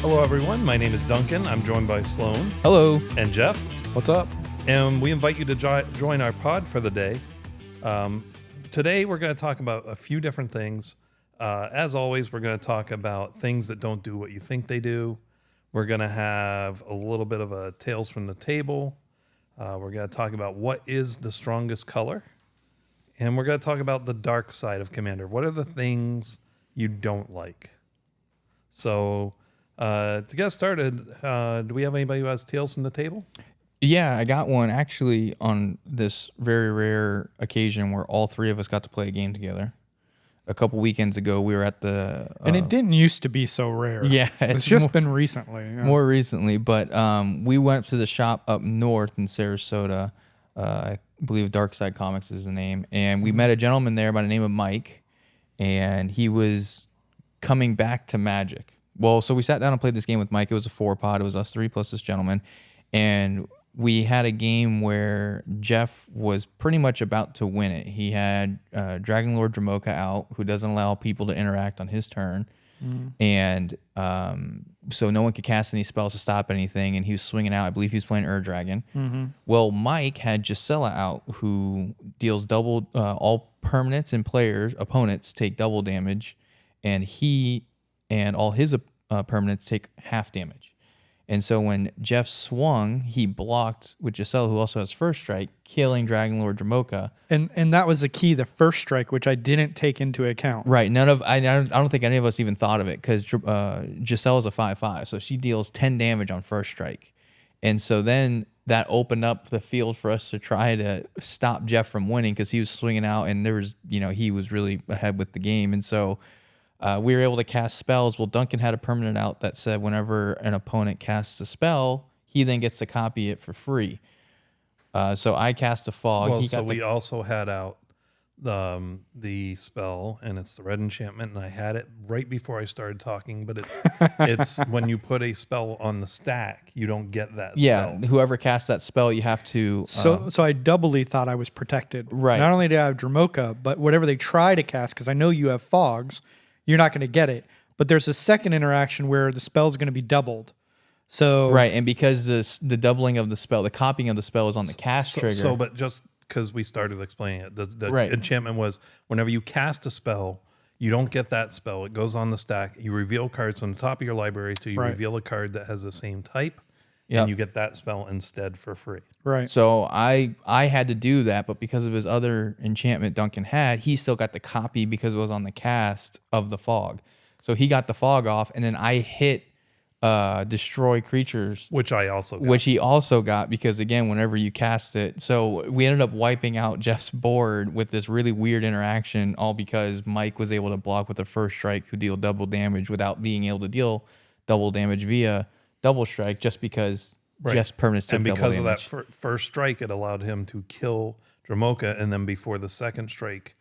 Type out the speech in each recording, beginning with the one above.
Hello, everyone. My name is Duncan. I'm joined by Sloan. Hello. And Jeff. What's up? And we invite you to join our pod for the day. Today, we're going to talk about a few different things. As always, we're going to talk about things that don't do what you think they do. We're going to have a little bit of a Tales from the Table. We're going to talk about what is the strongest color. And we're going to talk about the dark side of Commander. What are the things you don't like? So, to get started, do we have anybody who has Tales from the Table? Yeah, I got one actually on this very rare occasion where all three of us got to play a game together. A couple weekends ago, we were at the... and it didn't used to be so rare. Yeah. It's just been recently. Yeah. More recently, but we went up to the shop up north in Sarasota. I believe Dark Side Comics is the name. And we met a gentleman there by the name of Mike, and he was coming back to Magic. Well, so we sat down and played this game with Mike. It was a 4-pod. It was us three plus this gentleman. And we had a game where Jeff was pretty much about to win it. He had Dragon Lord Dramoka out, who doesn't allow people to interact on his turn. And so no one could cast any spells to stop anything. And he was swinging out. I believe he was playing Dragon. Well, Mike had Gisela out, who deals double, all permanents and opponents take double damage. And he and all his permanents take half damage. And so when Jeff swung, he blocked with Giselle, who also has first strike, killing Dragon Lord Dramoka. And that was the key, the first strike, which I didn't take into account. Right. I don't think any of us even thought of it because Giselle is a 5/5, so she deals 10 damage on first strike. And so then that opened up the field for us to try to stop Jeff from winning because he was swinging out and there was, he was really ahead with the game. And so we were able to cast spells. Well, Duncan had a permanent out that said whenever an opponent casts a spell, he then gets to copy it for free. So I cast a fog. Well, we also had out the spell, and it's the red enchantment, and I had it right before I started talking, but it's when you put a spell on the stack, you don't get that spell. Yeah, whoever casts that spell, you have to... So I doubly thought I was protected. Right. Not only did I have Dramoka, but whatever they try to cast, because I know you have fogs, you're not going to get it. But there's a second interaction where the spell's going to be doubled. So right, and because the doubling of the spell, the copying of the spell is on the cast trigger. But just because we started explaining it, the right. enchantment was whenever you cast a spell, you don't get that spell. It goes on the stack. You reveal cards from the top of your library, so you reveal a card that has the same type, and you get that spell instead for free. Right. So I had to do that, but because of his other enchantment Duncan had, he still got the copy because it was on the cast of the fog. So he got the fog off, and then I hit destroy creatures. Which I also got. Which he also got because, again, whenever you cast it. So we ended up wiping out Jeff's board with this really weird interaction, all because Mike was able to block with the first strike who deal double damage without being able to deal double damage via double strike just because Jeff's permanents took double damage. And because of that first strike, it allowed him to kill Dramoka, and then before the second strike,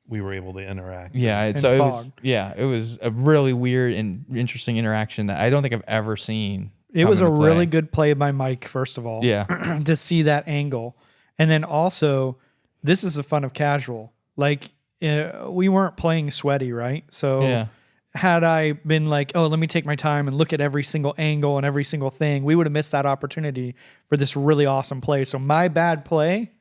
we were able to interact. Yeah, it was a really weird and interesting interaction that I don't think I've ever seen. It was a really good play by Mike, first of all. Yeah. To see that angle. And then also, this is the fun of casual. Like, we weren't playing sweaty, right? So had I been like, oh, let me take my time and look at every single angle and every single thing, we would have missed that opportunity for this really awesome play. So my bad play,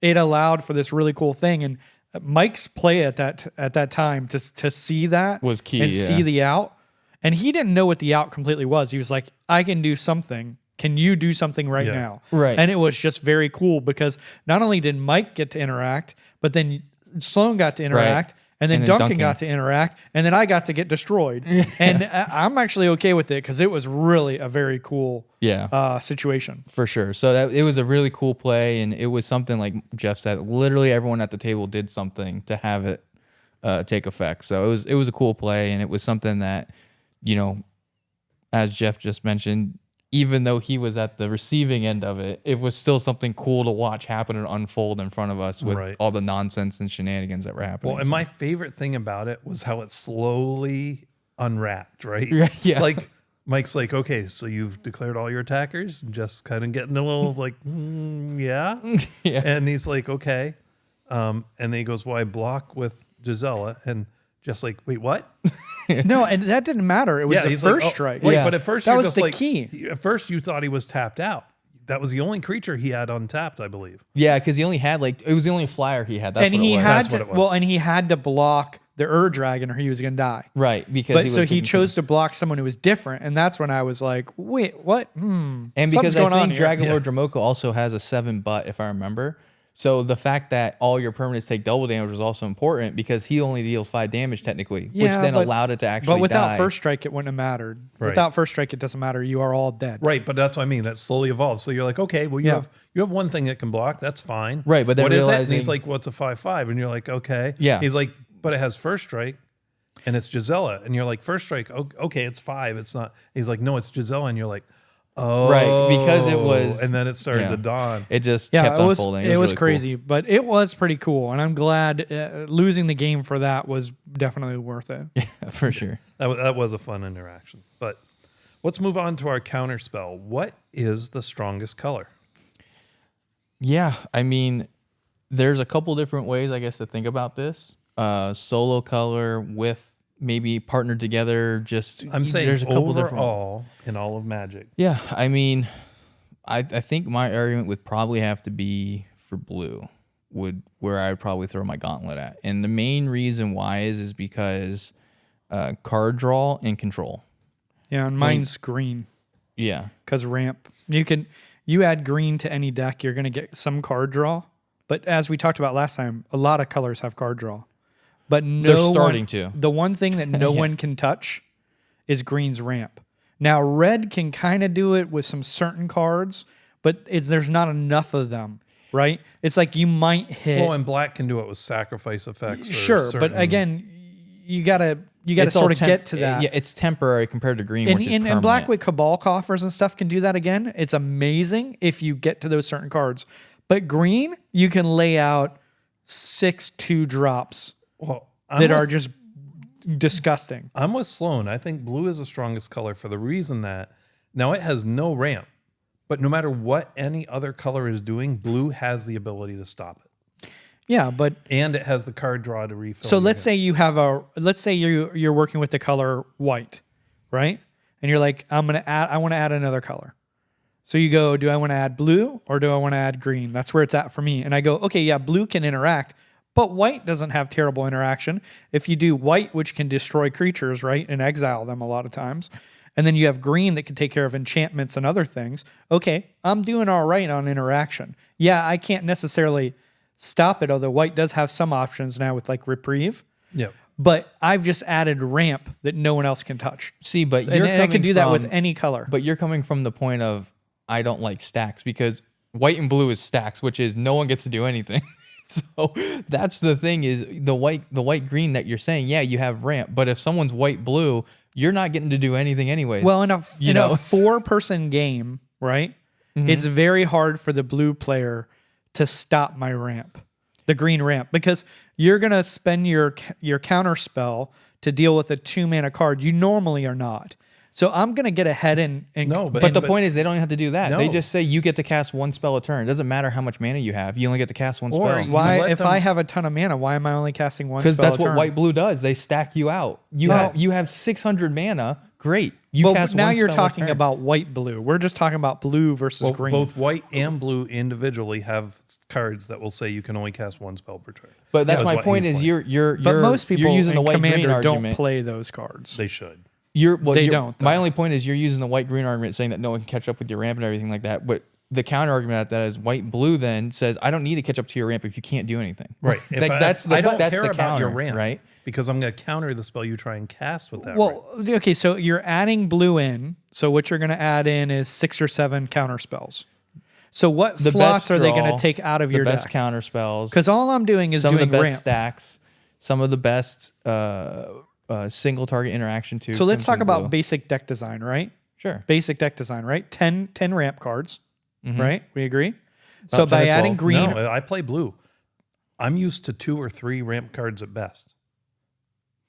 it allowed for this really cool thing. And Mike's play at that time to see that was key and see the out. And he didn't know what the out completely was. He was like, I can do something. Can you do something right now? Right. And it was just very cool because not only did Mike get to interact, but then Sloan got to interact. Right. And then Duncan got to interact, and then I got to get destroyed. And I'm actually okay with it because it was really a very cool situation. For sure. So it was a really cool play, and it was something like Jeff said, literally everyone at the table did something to have it take effect. So it was a cool play, and it was something that, as Jeff just mentioned, even though he was at the receiving end of it, it was still something cool to watch happen and unfold in front of us with all the nonsense and shenanigans that were happening. Well, and my favorite thing about it was how it slowly unwrapped, right? Yeah. Like, Mike's like, okay, so you've declared all your attackers, and just kind of getting a little like, yeah. And he's like, okay. And then he goes, well, I block with Gisela, and Just like, wait, what? No, and that didn't matter. It was the first strike. Wait, but at first that you're was just the like, key. At first you thought he was tapped out. That was the only creature he had untapped, I believe. Yeah, because he only had it was the only flyer he had. That's And what he it was. had That's what to, it was. well, and he had to block the Dragon or he was going to die. Right, because But he so was he taking chose to block someone who was different, and that's when I was like, wait, what? And Something's because I going on think here. Dragon Lord Dromoka also has a 7 butt, if I remember. So the fact that all your permanents take double damage was also important because he only deals 5 damage technically, which then allowed it to actually But without die. first strike, it wouldn't have mattered. Right. Without first strike, it doesn't matter. You are all dead. Right, but that's what I mean. That slowly evolves. So you're like, okay, well, you have one thing that can block. That's fine. Right, but then what is it? And realizing- he's like, what's a 5/5? And you're like, okay. Yeah. He's like, but it has first strike, and it's Gisela. And you're like, first strike, okay, it's 5. It's not. He's like, no, it's Gisela. And you're like, oh, Right, because it was- And then it started yeah. to dawn. It just Yeah, kept it was, unfolding. it was really crazy, but it was pretty cool. And I'm glad losing the game for that was definitely worth it. Cool. Yeah, for sure. That was a fun interaction. But let's move on to our counter spell. What is the strongest color? Yeah, I mean, there's a couple different ways, I guess, to think about this. Solo color with maybe partnered together. Just I'm saying there's a couple different. overall in all of Magic. Yeah, I mean, I think my argument would probably have to be for blue, where I would probably throw my gauntlet at, and the main reason why is because card draw and control. Yeah, and mine's green Yeah, because ramp. You add green to any deck, you're going to get some card draw. But as we talked about last time, a lot of colors have card draw. But they're starting to. The one thing that no one can touch is green's ramp. Now, red can kind of do it with some certain cards, but there's not enough of them, right? It's like you might hit. Well, and black can do it with sacrifice effects. Or Sure, but certain- again, you gotta It's all sort of get to that. Yeah, it's temporary compared to green, And, which is and permanent. black with cabal coffers and stuff can do that again. It's amazing if you get to those certain cards. But green, you can lay out 6 2-drops well, that are just disgusting. I'm with Sloan. I think blue is the strongest color for the reason that now it has no ramp, but no matter what any other color is doing, blue has the ability to stop it. Yeah, but And it has the card draw to refill. so your let's hand. say let's say you're working with the color white, right? And you're like, I want to add another color. So you go, do I want to add blue or do I want to add green? That's where it's at for me. And I go, okay, yeah, blue can interact, but white doesn't have terrible interaction. If you do white, which can destroy creatures, right, and exile them a lot of times, and then you have green that can take care of enchantments and other things, okay, I'm doing all right on interaction. Yeah, I can't necessarily stop it, although white does have some options now with like reprieve. Yeah. But I've just added ramp that no one else can touch. See, but And you're I can do that with from- any color. But you're coming from the point of I don't like stacks because white and blue is stacks, which is no one gets to do anything. So that's the thing is the white green that you're saying, yeah, you have ramp, but if someone's white blue, you're not getting to do anything anyways. Well, in a 4-person game, right? Mm-hmm. It's very hard for the blue player to stop my ramp, the green ramp, because you're gonna spend your counter spell to deal with a 2-mana card. You normally are not. So I'm gonna get ahead and No, but the point is they don't have to do that. No. They just say you get to cast 1 spell a turn. It doesn't matter how much mana you have. You only get to cast 1 Or spell. you why let if them- I have a ton of mana, why am I only casting 1 spell Because that's a what turn? white blue does. They stack you out. You have 600 mana. Great. You Well, cast now 1 you're spell a talking turn. about white blue. We're just talking about blue versus Well, green. both white and blue individually have cards that will say you can only cast 1 spell per turn. But that's That my what point he's is playing. But most people you're using in the white green Commander don't argument. play those cards. They should. They don't, My though. only point is you're using the white green argument saying that no one can catch up with your ramp and everything like that. But the counter argument at that is white blue then says I don't need to catch up to your ramp if you can't do anything. Right. Like, that's the I don't that's care the about your counter, ramp, right? Because I'm going to counter the spell you try and cast with that ramp. Well, okay, so you're adding blue in. So what you're going to add in is 6 or 7 counter spells. So what The slots best are they going draw, to take out of the your best deck? counter spells. Because all I'm doing is some doing of the best ramp. stacks, some of the best single target interaction too. So let's Crimson talk about Blue. basic deck design, right? Sure. Basic deck design, right? 10 ramp cards, Mm-hmm. right? We agree? So About 10 by to adding 12. green, No, I play blue. I'm used to 2 or 3 ramp cards at best.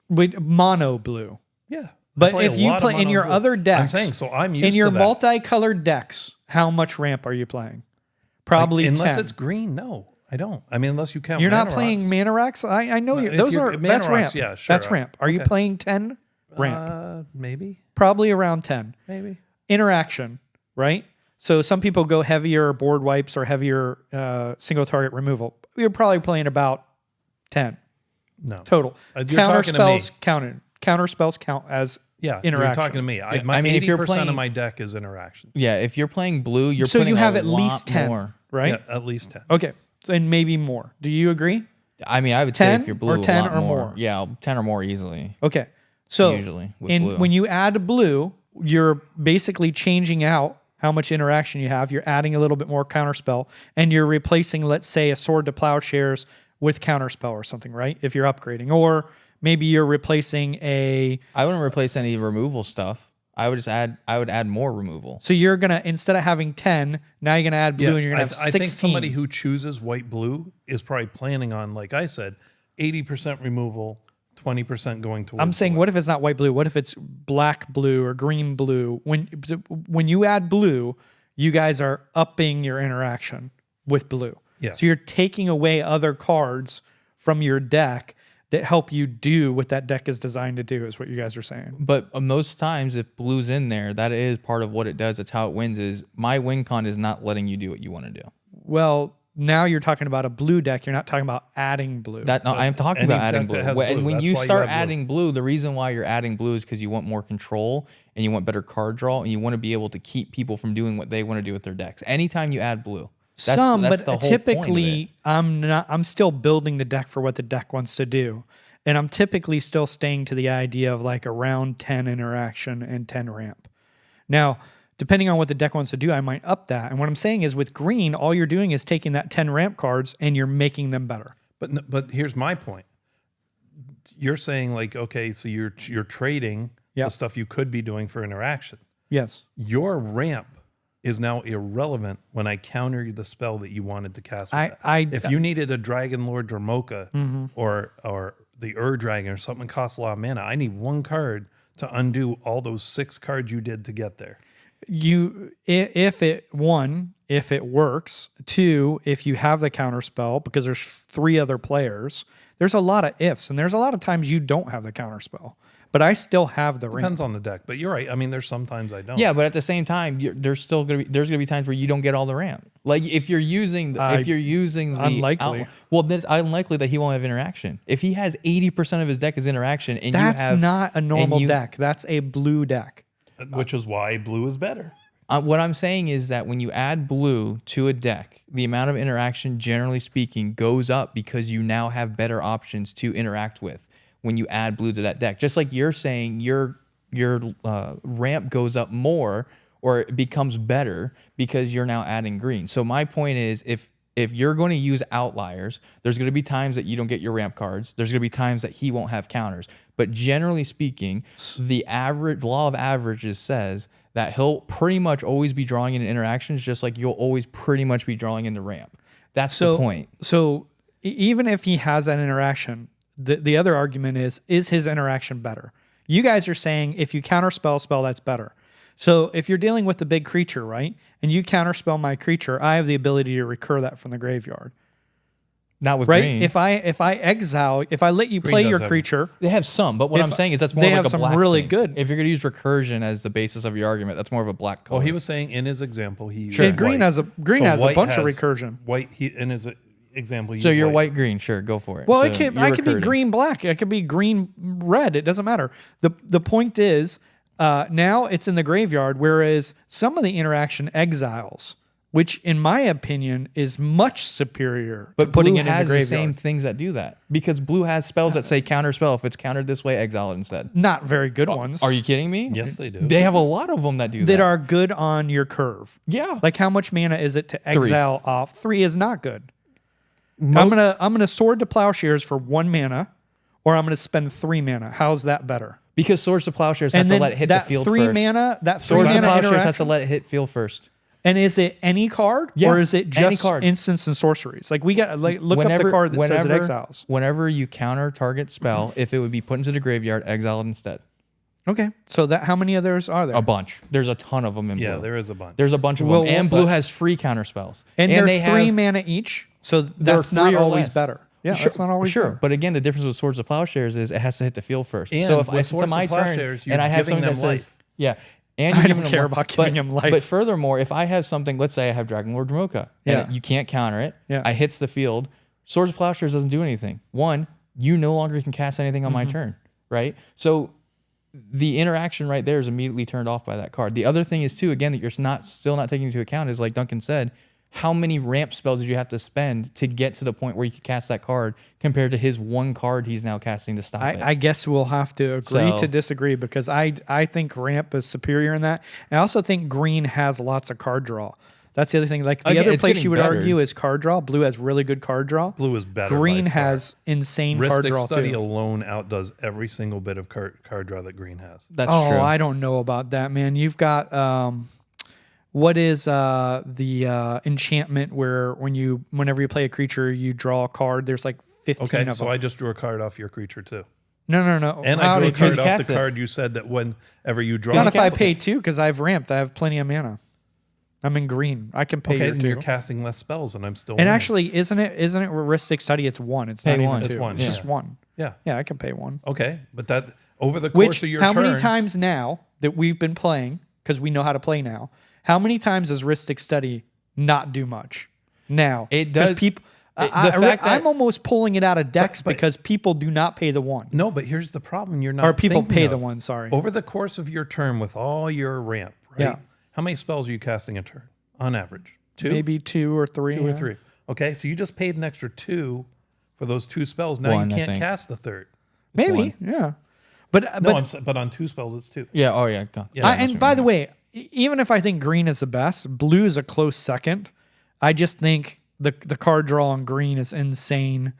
with mono blue. Yeah. I But play a if you lot of play in mono your blue. other decks, I'm saying, so I'm used in your to that. multicolored decks, how much ramp are you playing? Probably Unless 10. it's green, no. I don't. I mean, unless you count. You're not mana playing rocks. mana rocks. I know you. If Those you're- are mana that's rocks, ramp. yeah, sure. That's ramp. Are you Okay. playing 10 ramp? Maybe. Probably around 10. Maybe. Interaction, right? So some people go heavier board wipes or heavier single target removal. You're probably playing about 10 No. total. You're Counter talking to me. spells counted. Counter spells count as Yeah, interaction. you're talking to me. My I mean, if you're 80% playing- of my deck is interaction. Yeah, if you're playing blue, you're so putting you have a at least lot 10, more. right? Yeah, at least 10. Okay, and maybe more. Do you agree? I mean, I would say 10 if you're blue, or 10 a lot or more. more? Yeah, 10 or more easily. Okay, so Usually with blue. when you add blue, you're basically changing out how much interaction you have. You're adding a little bit more counterspell, and you're replacing, let's say, a sword to plowshares with counterspell or something, right? If you're upgrading, or maybe you're replacing a. I wouldn't replace any removal stuff. I would add more removal. So you're gonna, instead of having 10, now you're gonna add blue, and you're gonna have 16. I think somebody who chooses white blue is probably planning on, like I said, 80% removal, 20% going towards. I'm saying, what if it's not white blue? What if it's black blue or green blue? When you add blue, you guys are upping your interaction with blue. Yes. So you're taking away other cards from your deck that help you do what that deck is designed to do, is what you guys are saying. But most times, if blue's in there, that is part of what it does. That's how it wins. Is my win con is not letting you do what you want to do. Well, now you're talking about a blue deck. You're not talking about adding blue. I am talking any about adding deck blue. that has And blue, when that's you why you start have blue. adding blue, the reason why you're adding blue is because you want more control and you want better card draw and you want to be able to keep people from doing what they want to do with their decks. Anytime you add blue, that's Some, the but whole point of it. typically I'm still building the deck for what the deck wants to do. And I'm typically still staying to the idea of like around 10 interaction and 10 ramp. Now, depending on what the deck wants to do, I might up that. And what I'm saying is with green, all you're doing is taking that 10 ramp cards and you're making them better. But here's my point. You're saying, like, okay, so you're trading Yeah. the stuff you could be doing for interaction. Yes. Your ramp is now irrelevant when I counter the spell that you wanted to cast. With that. If you needed a Dragon Lord Dramoka or the Dragon or something that costs a lot of mana, I need one card to undo all those 6 cards you did to get there. If it works. 2, if you have the counter spell, because there's 3 other players, there's a lot of ifs, and there's a lot of times you don't have the counter spell. But I still have the ramp. Depends on the deck, but you're right. I mean, there's sometimes I don't. Yeah, but at the same time, there's gonna be times where you don't get all the ramp. Like if you're using the unlikely. Well, then it's unlikely that he won't have interaction. If he has 80% of his deck is interaction, and That's not a normal deck. That's a blue deck. Which is why blue is better. What I'm saying is that when you add blue to a deck, the amount of interaction, generally speaking, goes up because you now have better options to interact with when you add blue to that deck. Just like you're saying, your ramp goes up more or it becomes better because you're now adding green. So my point is, if you're going to use outliers, there's going to be times that you don't get your ramp cards. There's going to be times that he won't have counters. But generally speaking, the law of averages says that he'll pretty much always be drawing in interactions, just like you'll always pretty much be drawing in the ramp. That's the point. So even if he has that interaction, the other argument is his interaction better? You guys are saying if you counterspell spell, that's better. So if you're dealing with the big creature, right, and you counterspell my creature, I have the ability to recur that from the graveyard. Not with right? green. If I let you play your creature, they have some, but what I'm saying is that's more they like have a some black really thing. good. If you're going to use recursion as the basis of your argument, that's more of a black color. Well, he was saying in his example, he used And green white. has a white bunch of has recursion. White, in his example, he So used you're white green, sure, go for it. Well, So I could be recurring. green black. It could be green red. It doesn't matter. The point is, now it's in the graveyard, whereas some of the interaction exiles, which in my opinion is much superior But to putting blue it in the has the graveyard. same things that do that because blue has spells that say counter spell. If it's countered this way, exile it instead. Not very good ones. Are you kidding me? Yes, they do. They have a lot of them that do that. that are good on your curve? Yeah. Like how much mana is it to exile off? 3 is not good. I'm gonna sword to plowshares for 1 mana, or I'm gonna spend 3 mana. How's that better? Because Swords to Plowshares have to let it hit the field three first. Mana, that 3 Swords to mana Plowshares interaction. has to let it hit field first. And is it any card, Yeah, or is it any just card. instants and sorceries? Like we got look up the card that says it exiles. Whenever you counter target spell, if it would be put into the graveyard, exile it instead. Okay. So how many others are there? A bunch. There's a ton of them in blue. Yeah, there is a bunch. There's a bunch of them. And blue has free counter spells. And they're 3 mana each. So that's not always better. Yeah, sure, that's not always better. But again, the difference with Swords of Plowshares is it has to hit the field first. And so if it's my turn and I have something that says, yeah, and I don't care about giving him life. But furthermore, if I have something, let's say I have Dragon Lord Dromoka, and you can't counter it, I hits the field. Swords of Plowshares doesn't do anything. One, you no longer can cast anything on my turn, right? So the interaction right there is immediately turned off by that card. The other thing is too, again, that you're still not taking into account is, like Duncan said, how many ramp spells did you have to spend to get to the point where you could cast that card compared to his one card he's now casting to stop it? I guess we'll have to agree to disagree, because I think ramp is superior in that. I also think green has lots of card draw. That's the other thing. Like the other place you would argue is card draw. Blue has really good card draw. Blue is better. Green has insane card draw Study too. alone outdoes every single bit of card draw that green has. That's true. I don't know about that, man. You've got what is the enchantment where whenever you play a creature, you draw a card. There's like 15 of them. Okay, so I just drew a card off your creature too. No. And I drew a card off the card you said that whenever you draw. Not if I pay 2, because I've ramped. I have plenty of mana. I'm in green. I can pay your 2. You're casting less spells, and I'm still. And actually, isn't it Heuristic Study? It's 1. It's not even 2. It's 1. It's just 1. Yeah. Yeah, I can pay 1. Okay, but that over the course of your how turn. many times now that we've been playing, because we know how to play now, how many times does Heuristic Study not do much? Now it does. People, I'm almost pulling it out of decks because people do not pay the 1. No, but here's the problem: you're not. Or people pay the of. 1. Sorry. Over the course of your turn, with all your ramp, right? Yeah. How many spells are you casting a turn on average? 2? Maybe 2 or 3. 2 or 3. Okay, so you just paid an extra 2 for those 2 spells. Now you can't cast the third. Maybe, yeah. But on 2 spells it's 2. Yeah. Oh yeah. And by the way, even if I think green is the best, blue is a close second. I just think the card draw on green is insane.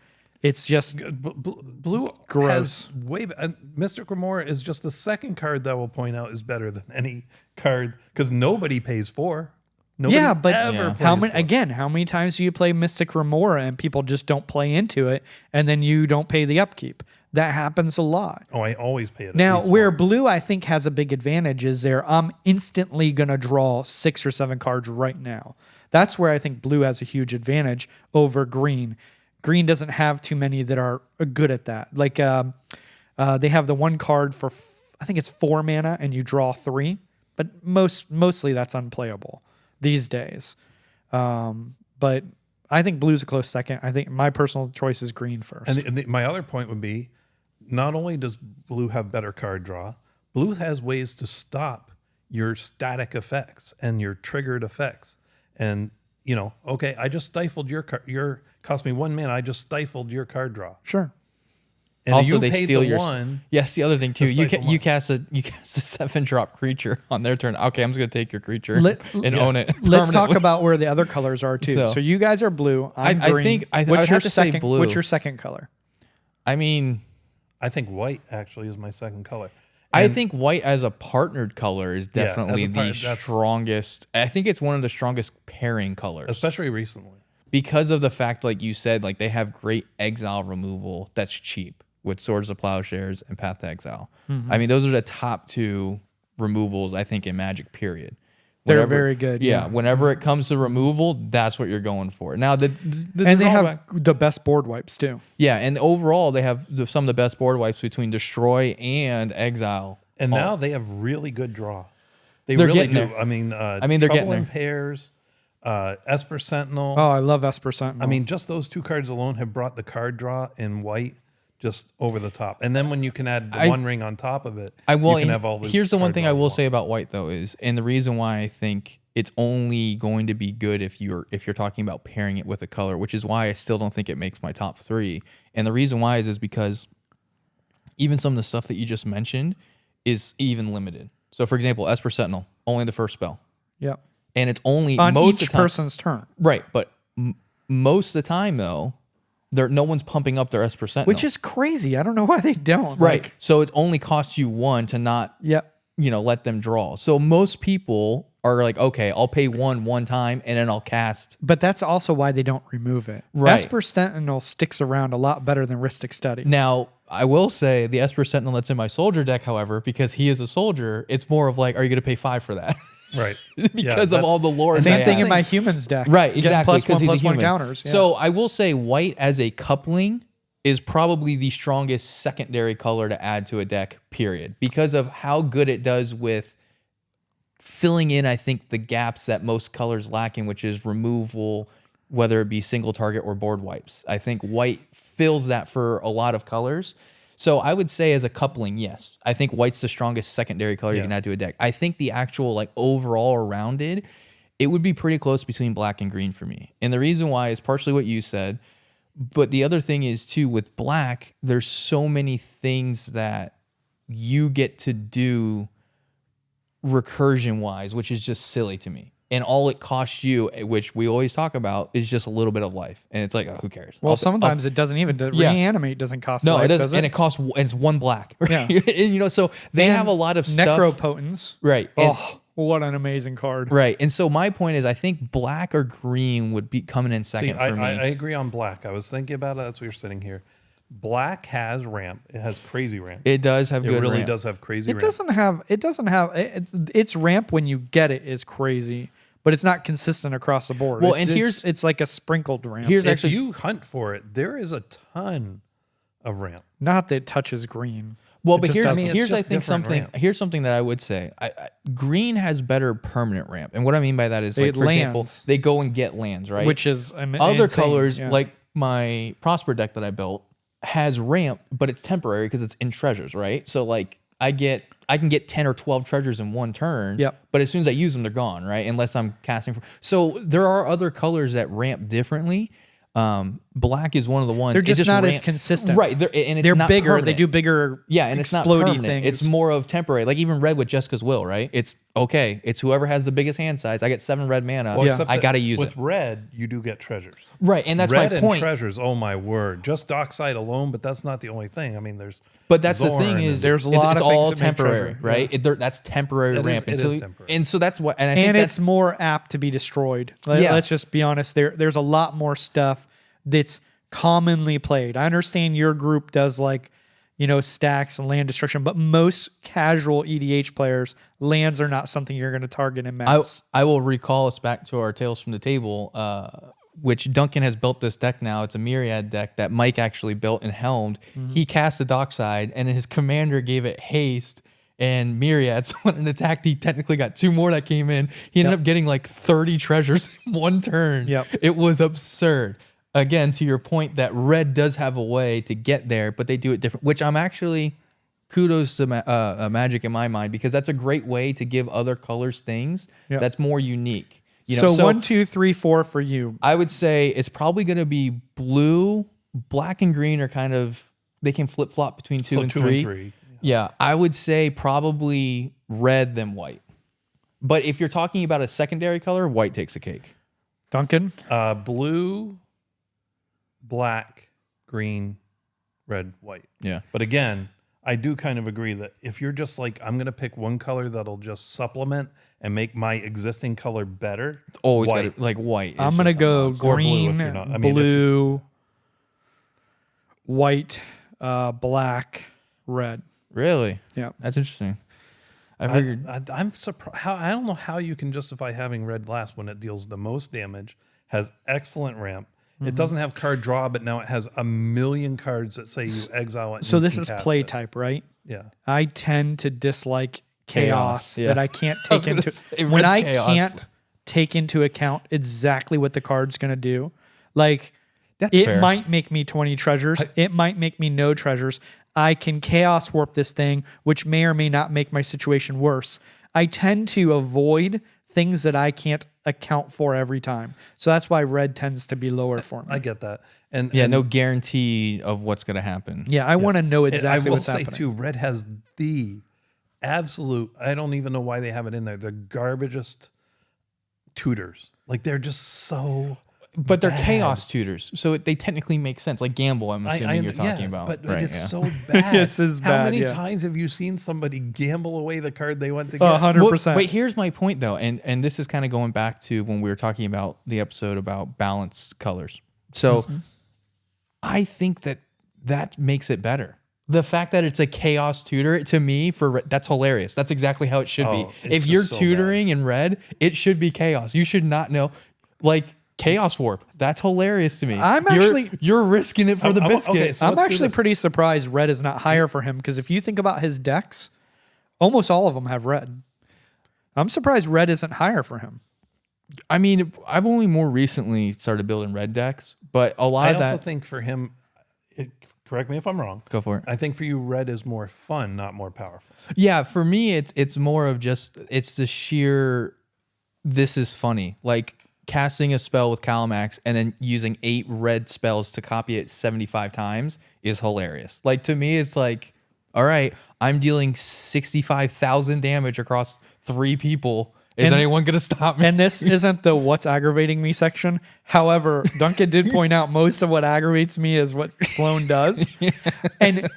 It's just blue gross. Has Mystic Remora is just the second card that I will point out is better than any card because nobody pays 4. Nobody how many times do you play Mystic Remora and people just don't play into it, and then you don't pay the upkeep? That happens a lot. Oh, I always pay it. Now, where blue I think has a big advantage is I'm instantly gonna draw 6 or 7 cards right now. That's where I think blue has a huge advantage over green. Green doesn't have too many that are good at that. Like they have the 1 card for I think it's 4 mana and you draw 3, but mostly that's unplayable these days. But I think blue's a close second. I think my personal choice is green first. And my other point would be, not only does blue have better card draw, blue has ways to stop your static effects and your triggered effects. And okay, I just stifled your cost me 1 mana. I just stifled your card draw. Sure. And also, they steal your. One, yes, the other thing too. You cast a 7-drop creature on their turn. Okay, I'm just gonna take your creature and own it. Let's talk about where the other colors are too. So you guys are blue. I'm green. What's your second? Blue. What's your second color? I mean, I think white actually is my second color. I think white as a partnered color is definitely the strongest. I think it's one of the strongest pairing colors, especially recently, because of the fact, like you said, like they have great exile removal that's cheap with Swords of Plowshares and Path to Exile. Mm-hmm. I mean, those are the top 2 removals I think in Magic. Period. They're very good. Yeah, whenever it comes to removal, that's what you're going for. Now, and they have the best board wipes too. Yeah, and overall, they have some of the best board wipes between Destroy and Exile. And now they have really good draw. They're really do. There. I mean, they're getting there. Pairs, Esper Sentinel. Oh, I love Esper Sentinel. I mean, just those 2 cards alone have brought the card draw in white just over the top. And then when you can add the 1 ring on top of it, you can have all the. Here's the one thing I will say about white though is, and the reason why I think it's only going to be good if you're talking about pairing it with a color, which is why I still don't think it makes my top 3. And the reason why is because even some of the stuff that you just mentioned is even limited. So for example, Esper Sentinel, only the first spell. Yep. And it's only on most each of the time, person's turn. Right, but most of the time though, no one's pumping up their Esper Sentinel. Which is crazy. I don't know why they don't. Right. So it only costs you 1 to not let them draw. So most people are like, okay, I'll pay 1 time and then I'll cast. But that's also why they don't remove it. Right. Esper Sentinel sticks around a lot better than Heuristic Study. Now, I will say the Esper Sentinel that's in my soldier deck, however, because he is a soldier, it's more of like, are you going to pay 5 for that? Right. Because of all the lore. Same thing in my humans deck. Right, exactly. Plus Because he's a one human. counters. Yeah. So I will say white as a coupling is probably the strongest secondary color to add to a deck, period. Because of how good it does with filling in, I think, the gaps that most colors lack in, which is removal, whether it be single target or board wipes. I think white fills that for a lot of colors. So I would say as a coupling, yes. I think white's the strongest secondary color you can add to a deck. I think the actual like overall rounded, it would be pretty close between black and green for me. And the reason why is partially what you said. But the other thing is too, with black, there's so many things that you get to do recursion wise, which is just silly to me. And all it costs you, which we always talk about, is just a little bit of life. And it's like, oh, who cares? Well, sometimes it doesn't even reanimate doesn't cost no, life, it doesn't. does it? And it costs, it's 1 black. Yeah. And, so they have a lot of stuff. Necropotence. Right. Oh, what an amazing card. Right. And so my point is, I think black or green would be coming in second for me. I agree on black. I was thinking about it as we were sitting here. Black has ramp. It has crazy ramp. It does have good It really ramp. does have crazy ramp. It doesn't have its ramp when you get it is crazy, but it's not consistent across the board. Well, it's like a sprinkled ramp. If you hunt for it, there is a ton of ramp. Not that it touches green. Well, It but just here's doesn't. here's I think different something ramp. here's something that I would say. Green has better permanent ramp, and what I mean by that is, like, for example, lands. they go and get lands, right? Which is other insane, colors, yeah. like my Prosper deck that I built, has ramp, but it's temporary because it's in treasures, right? So like I can get 10 or 12 treasures in one turn. Yep. But as soon as I use them, they're gone, right? Unless I'm casting. So there are other colors that ramp differently. Black is one of the ones. They're just not as consistent. Right. And it's They're not bigger. permanent. They do bigger. Yeah, and it's not explodey permanent. things. It's more of temporary. Like even red with Jessica's Will, right? It's okay. It's whoever has the biggest hand size. I get 7 red mana. Well, except I that got to use with it. red, you do get treasures. Right, and that's red my and point. treasures. Oh my word! Just Dockside alone, but that's not the only thing. I mean, there's. But that's the Zorn thing is, There's a lot it's of things all that make temporary, treasure. right? That's temporary It is- ramp. it until is you- temporary. And so that's what, and I think And that's, it's more apt to be destroyed. Yeah. Let's just be honest. There's a lot more stuff that's commonly played. I understand your group does like, stacks and land destruction, but most casual EDH players, lands are not something you're going to target in mass. I will recall us back to our Tales from the Table, which Duncan has built this deck now. It's a Myriad deck that Mike actually built and helmed. Mm-hmm. He cast the Dockside, and his commander gave it haste and Myriad. So when it attacked, he technically got 2 more that came in. He ended up getting like 30 treasures in one turn. Yep. It was absurd. Again, to your point, that red does have a way to get there, but they do it different, which I'm actually kudos to Magic in my mind, because that's a great way to give other colors things that's more unique. So 1, 2, 3, 4 for you. I would say it's probably going to be blue, black, and green are kind of, they can flip flop between 2 and 3. Yeah, I would say probably red then white. But if you're talking about a secondary color, white takes a cake. Duncan? Blue, black, green, red, white. Yeah. But again, I do kind of agree that if you're just like, I'm going to pick one color that'll just supplement and make my existing color better. It's always white. got to, like white. I'm going to go Or blue green, if you're not- I mean, blue, white, black, red. Really? Yeah. That's interesting. I figured. I'm surprised. I don't know how you can justify having red blast when it deals the most damage, has excellent ramp. Mm-hmm. It doesn't have card draw, but now it has a million cards that say you exile it. And So you this can is cast play it. type, right? Yeah. I tend to dislike chaos yeah. that I can't I was take gonna into say, when red's I chaos. can't take into account exactly what the card's going to do. Like That's it fair. might make me 20 treasures. It might make me no treasures. I can chaos warp this thing, which may or may not make my situation worse. I tend to avoid things that I can't account for every time. So that's why red tends to be lower for me. I get that. And Yeah, and no guarantee of what's going to happen. Yeah, I want to know I exactly will what's say happening. too, red has the absolute. I don't even know why they have it in there. The garbagest tutors. Like they're just so. But they're bad. chaos tutors, so they technically make sense. Like Gamble, I'm assuming you're talking about. But right, it's yeah. so bad. It's as How bad, many yeah. times have you seen somebody gamble away the card they went to get? 100%. Wait, here's my point though, and this is kind of going back to when we were talking about the episode about balanced colors. So I think that makes it better. The fact that it's a chaos tutor, to me, that's hilarious. That's exactly how it should be. If you're tutoring in red, it should be chaos. You should not know, like chaos warp. That's hilarious to me. You're risking it for the biscuit. Okay, so I'm actually pretty surprised red is not higher for him, because if you think about his decks, almost all of them have red. I'm surprised red isn't higher for him. I mean, I've only more recently started building red decks, but a lot of that. I also think for him, correct me if I'm wrong. Go for it. I think for you, red is more fun, not more powerful. Yeah, for me, it's more of just, it's the sheer, this is funny. Like casting a spell with Calamax and then using 8 red spells to copy it 75 times is hilarious. Like to me, it's like, all right, I'm dealing 65,000 damage across 3 people. Is anyone going to stop me? And this isn't the what's aggravating me section. However, Duncan did point out most of what aggravates me is what Sloan does. Yeah. And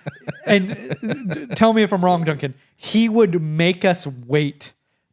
tell me if I'm wrong, Duncan. He would make us wait.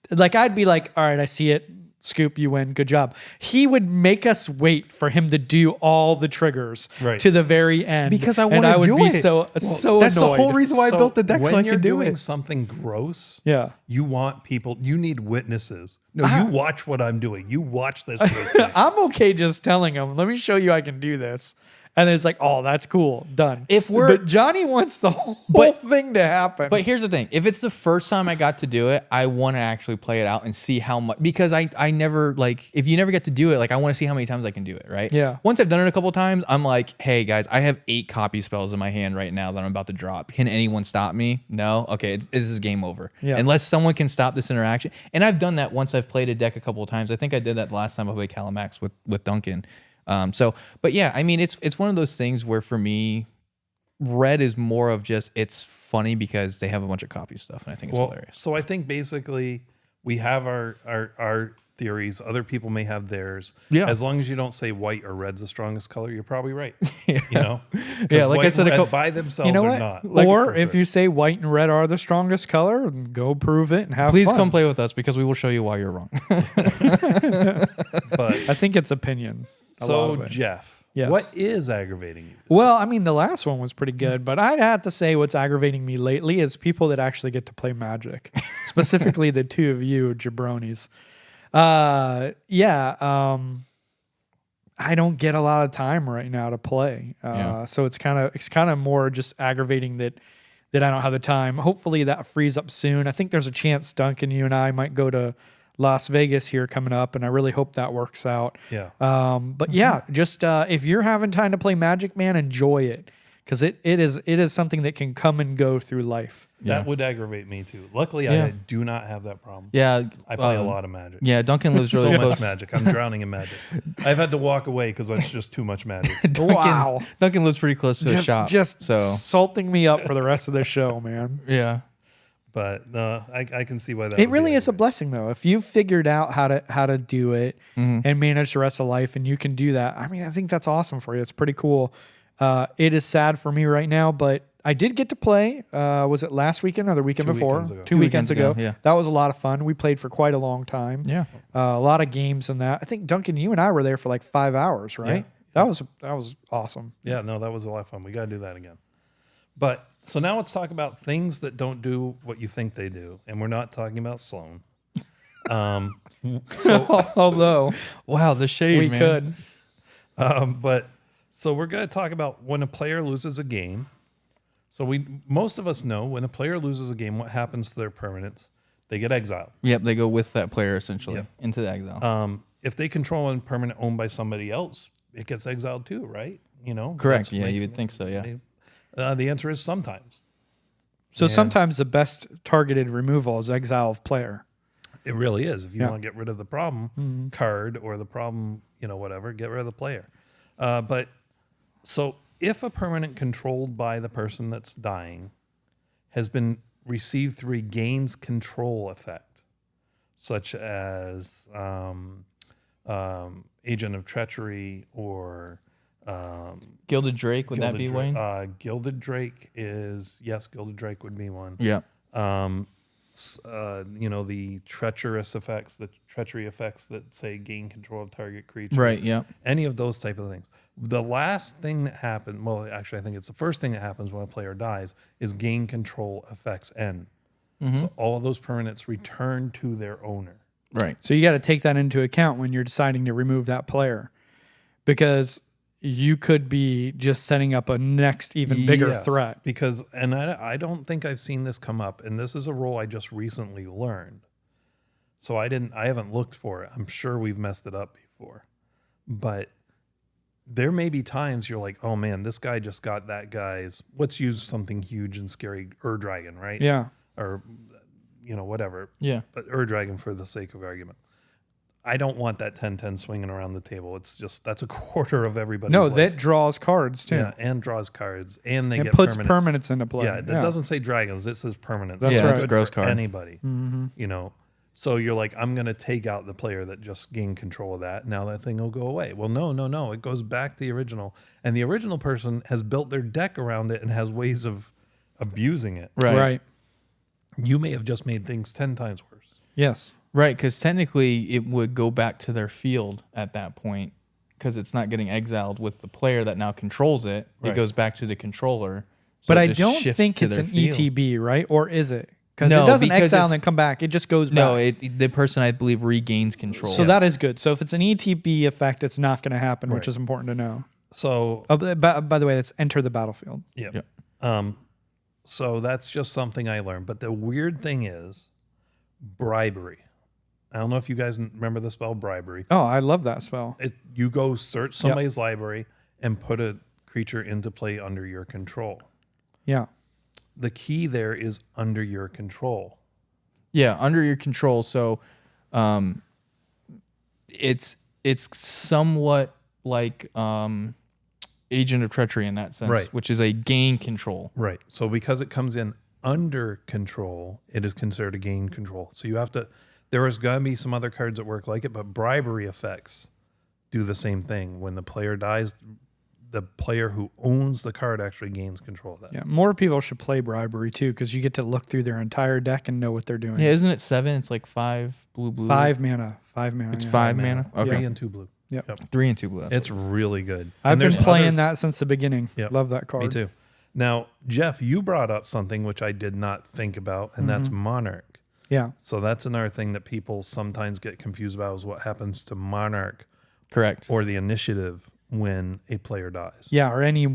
Like I'd be like, all right, I see it. Scoop, you win. Good job. He would make us wait for him to do all the triggers to the very end. Because I want to do it. And I would be so that's annoyed. the whole reason why I built the deck, so I could do When you're doing it. something gross, yeah, you want people, you need witnesses. No, you watch what I'm doing. You watch this gross thing. I'm okay just telling him, let me show you I can do this. And then it's like, oh, that's cool. Done. But Johnny wants the whole thing to happen. But here's the thing. If it's the first time I got to do it, I want to actually play it out and see how much, because I never, like, if you never get to do it, like, I want to see how many times I can do it, right? Yeah. Once I've done it a couple of times, I'm like, hey, guys, I have 8 copy spells in my hand right now that I'm about to drop. Can anyone stop me? No? Okay, this is game over. Yeah. Unless someone can stop this interaction. And I've done that once I've played a deck a couple of times. I think I did that the last time I played Calamax with Duncan. But yeah, I mean, it's one of those things where for me, red is more of just, it's funny because they have a bunch of copy stuff, and I think it's hilarious. So I think basically we have our theories. Other people may have theirs. Yeah. As long as you don't say white or red's the strongest color, you're probably right. You know? Yeah, like I said, by themselves you know are what? not. Or if you say white and red are the strongest color, go prove it and have Please fun. come play with us because we will show you why you're wrong. But I think it's opinion. So Jeff, yes. What is aggravating you? Well, I mean, the last one was pretty good, but I'd have to say what's aggravating me lately is people that actually get to play Magic, specifically the 2 of you jabronis. I don't get a lot of time right now to play, so it's kind of more just aggravating that I don't have the time. Hopefully that frees up soon. I think there's a chance, Duncan, you and I might go to Las Vegas here coming up, and I really hope that works out. Yeah. But yeah, just if you're having time to play Magic, man, enjoy it, because it is something that can come and go through life. That would aggravate me too. Luckily, I do not have that problem. Yeah, I play a lot of Magic. Yeah, Duncan lives really so close. much Magic. I'm drowning in Magic. I've had to walk away because it's just too much Magic. Duncan lives pretty close to the shop. Just salting me up for the rest of the show, man. Yeah. But I can see why that. It really is a blessing, though. If you've figured out how to do it and manage the rest of life, and you can do that, I mean, I think that's awesome for you. It's pretty cool. It is sad for me right now, but I did get to play. Was it last weekend or the weekend before? 2 weekends ago. Yeah, that was a lot of fun. We played for quite a long time. Yeah, a lot of games and that. I think Duncan, you and I were there for like 5 hours, right? Yeah. That was awesome. Yeah, no, that was a lot of fun. We got to do that again. But so now let's talk about things that don't do what you think they do, and we're not talking about Sloan. Although, wow, the shade, we man. could. But so we're going to talk about when a player loses a game. So most of us know when a player loses a game, what happens to their permanents? They get exiled. Yep, they go with that player essentially into the exile. If they control a permanent owned by somebody else, it gets exiled too, right? You know, correct. Yeah, you would think so. Yeah. The answer is sometimes. So sometimes the best targeted removal is exile of player. It really is. If you want to get rid of the problem card or the problem, whatever, get rid of the player. But so if a permanent controlled by the person that's dying has been received through a gains control effect, such as Agent of Treachery or Gilded Drake, would that be Wayne? Gilded Drake Gilded Drake would be one. Yeah. The treachery effects that say gain control of target creature. Right, yeah. Any of those type of things. The last thing that happened, well, actually, I think it's the first thing that happens when a player dies, is gain control effects end. So all of those permanents return to their owner. Right. So you got to take that into account when you're deciding to remove that player, because you could be just setting up a next even bigger threat. Because, and I don't think I've seen this come up, and this is a rule I just recently learned. So I haven't looked for it. I'm sure we've messed it up before. But there may be times you're like, oh man, this guy just got that guy's, let's use something huge and scary, Dragon, right? Yeah. Or, whatever. Yeah. But Dragon for the sake of argument. I don't want that 10-10 swinging around the table. It's just, that's a quarter of everybody's No, life. that draws cards too. Yeah, and draws cards, and they It get puts permanents. into play. Yeah, that doesn't say dragons. It says permanents. That's So right. it's It's a good gross for card. anybody. So you're like, I'm going to take out the player that just gained control of that. Now that thing will go away. Well, no. It goes back to the original. And the original person has built their deck around it and has ways of abusing it. Right. You may have just made things 10 times worse. Yes. Right, because technically it would go back to their field at that point, because it's not getting exiled with the player that now controls it. Right. It goes back to the controller. So But it I just don't shifts think to it's their an field. ETB, right? Or is it? Because No, it doesn't because exile it's- and then come back. It just goes back. No, the person, I believe, regains control. So that is good. So if it's an ETB effect, it's not going to happen, which Right. is important to know. So, Oh, by the way, it's enter the battlefield. yeah. So that's just something I learned. But the weird thing is bribery. I don't know if you guys remember the spell bribery. Oh, I love that spell. You go search somebody's library and put a creature into play under your control. Yeah. The key there is under your control. Yeah, under your control. So it's somewhat like Agent of Treachery in that sense, Right. which is a gain control. Right. So because it comes in under control, it is considered a gain control. So you have to, there is going to be some other cards that work like it, but bribery effects do the same thing. When the player dies, the player who owns the card actually gains control of that. Yeah. More people should play bribery too, because you get to look through their entire deck and know what they're doing. Yeah, isn't it 7? It's like 5 blue. 5 mana. 5 mana. It's yeah. 5 mana. Okay. 3 and 2 blue. Yep. 3 and 2 blue. It's really good. I've And been there's playing that since the beginning. Yep. Love that card. Me too. Now, Jeff, you brought up something which I did not think about, and that's Monarch. Yeah. So that's another thing that people sometimes get confused about, is what happens to Monarch Correct. or the initiative when a player dies. Yeah. Or any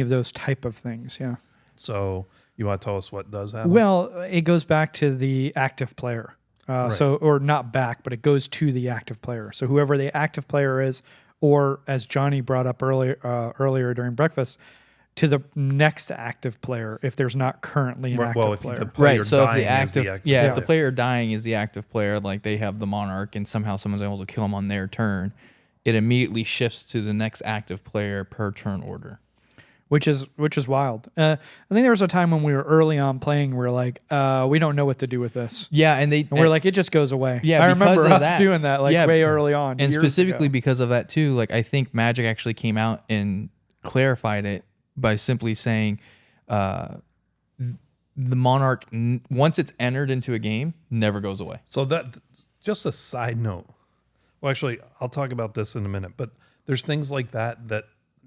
of those type of things. Yeah. So you want to tell us what does happen? Well, it goes back to the active player. So, or not back, but it goes to the active player. So whoever the active player is, or as Johnny brought up earlier during breakfast, to the next active player if there's not currently an active player. the player Right. So if dying the is active, active if player. the player dying is the active player, like they have the Monarch, and somehow someone's able to kill him on their turn, it immediately shifts to the next active player per turn order. Which is wild. I think there was a time when we were early on playing, we were like, we don't know what to do with this. Yeah, and We're like, it just goes away. Yeah, I because remember of us that. doing that way early on. and years specifically ago. because of that too. Like I think Magic actually came out and clarified it by simply saying, the Monarch, once it's entered into a game, never goes away. So that, just a side note. Well, actually, I'll talk about this in a minute, but there's things like that,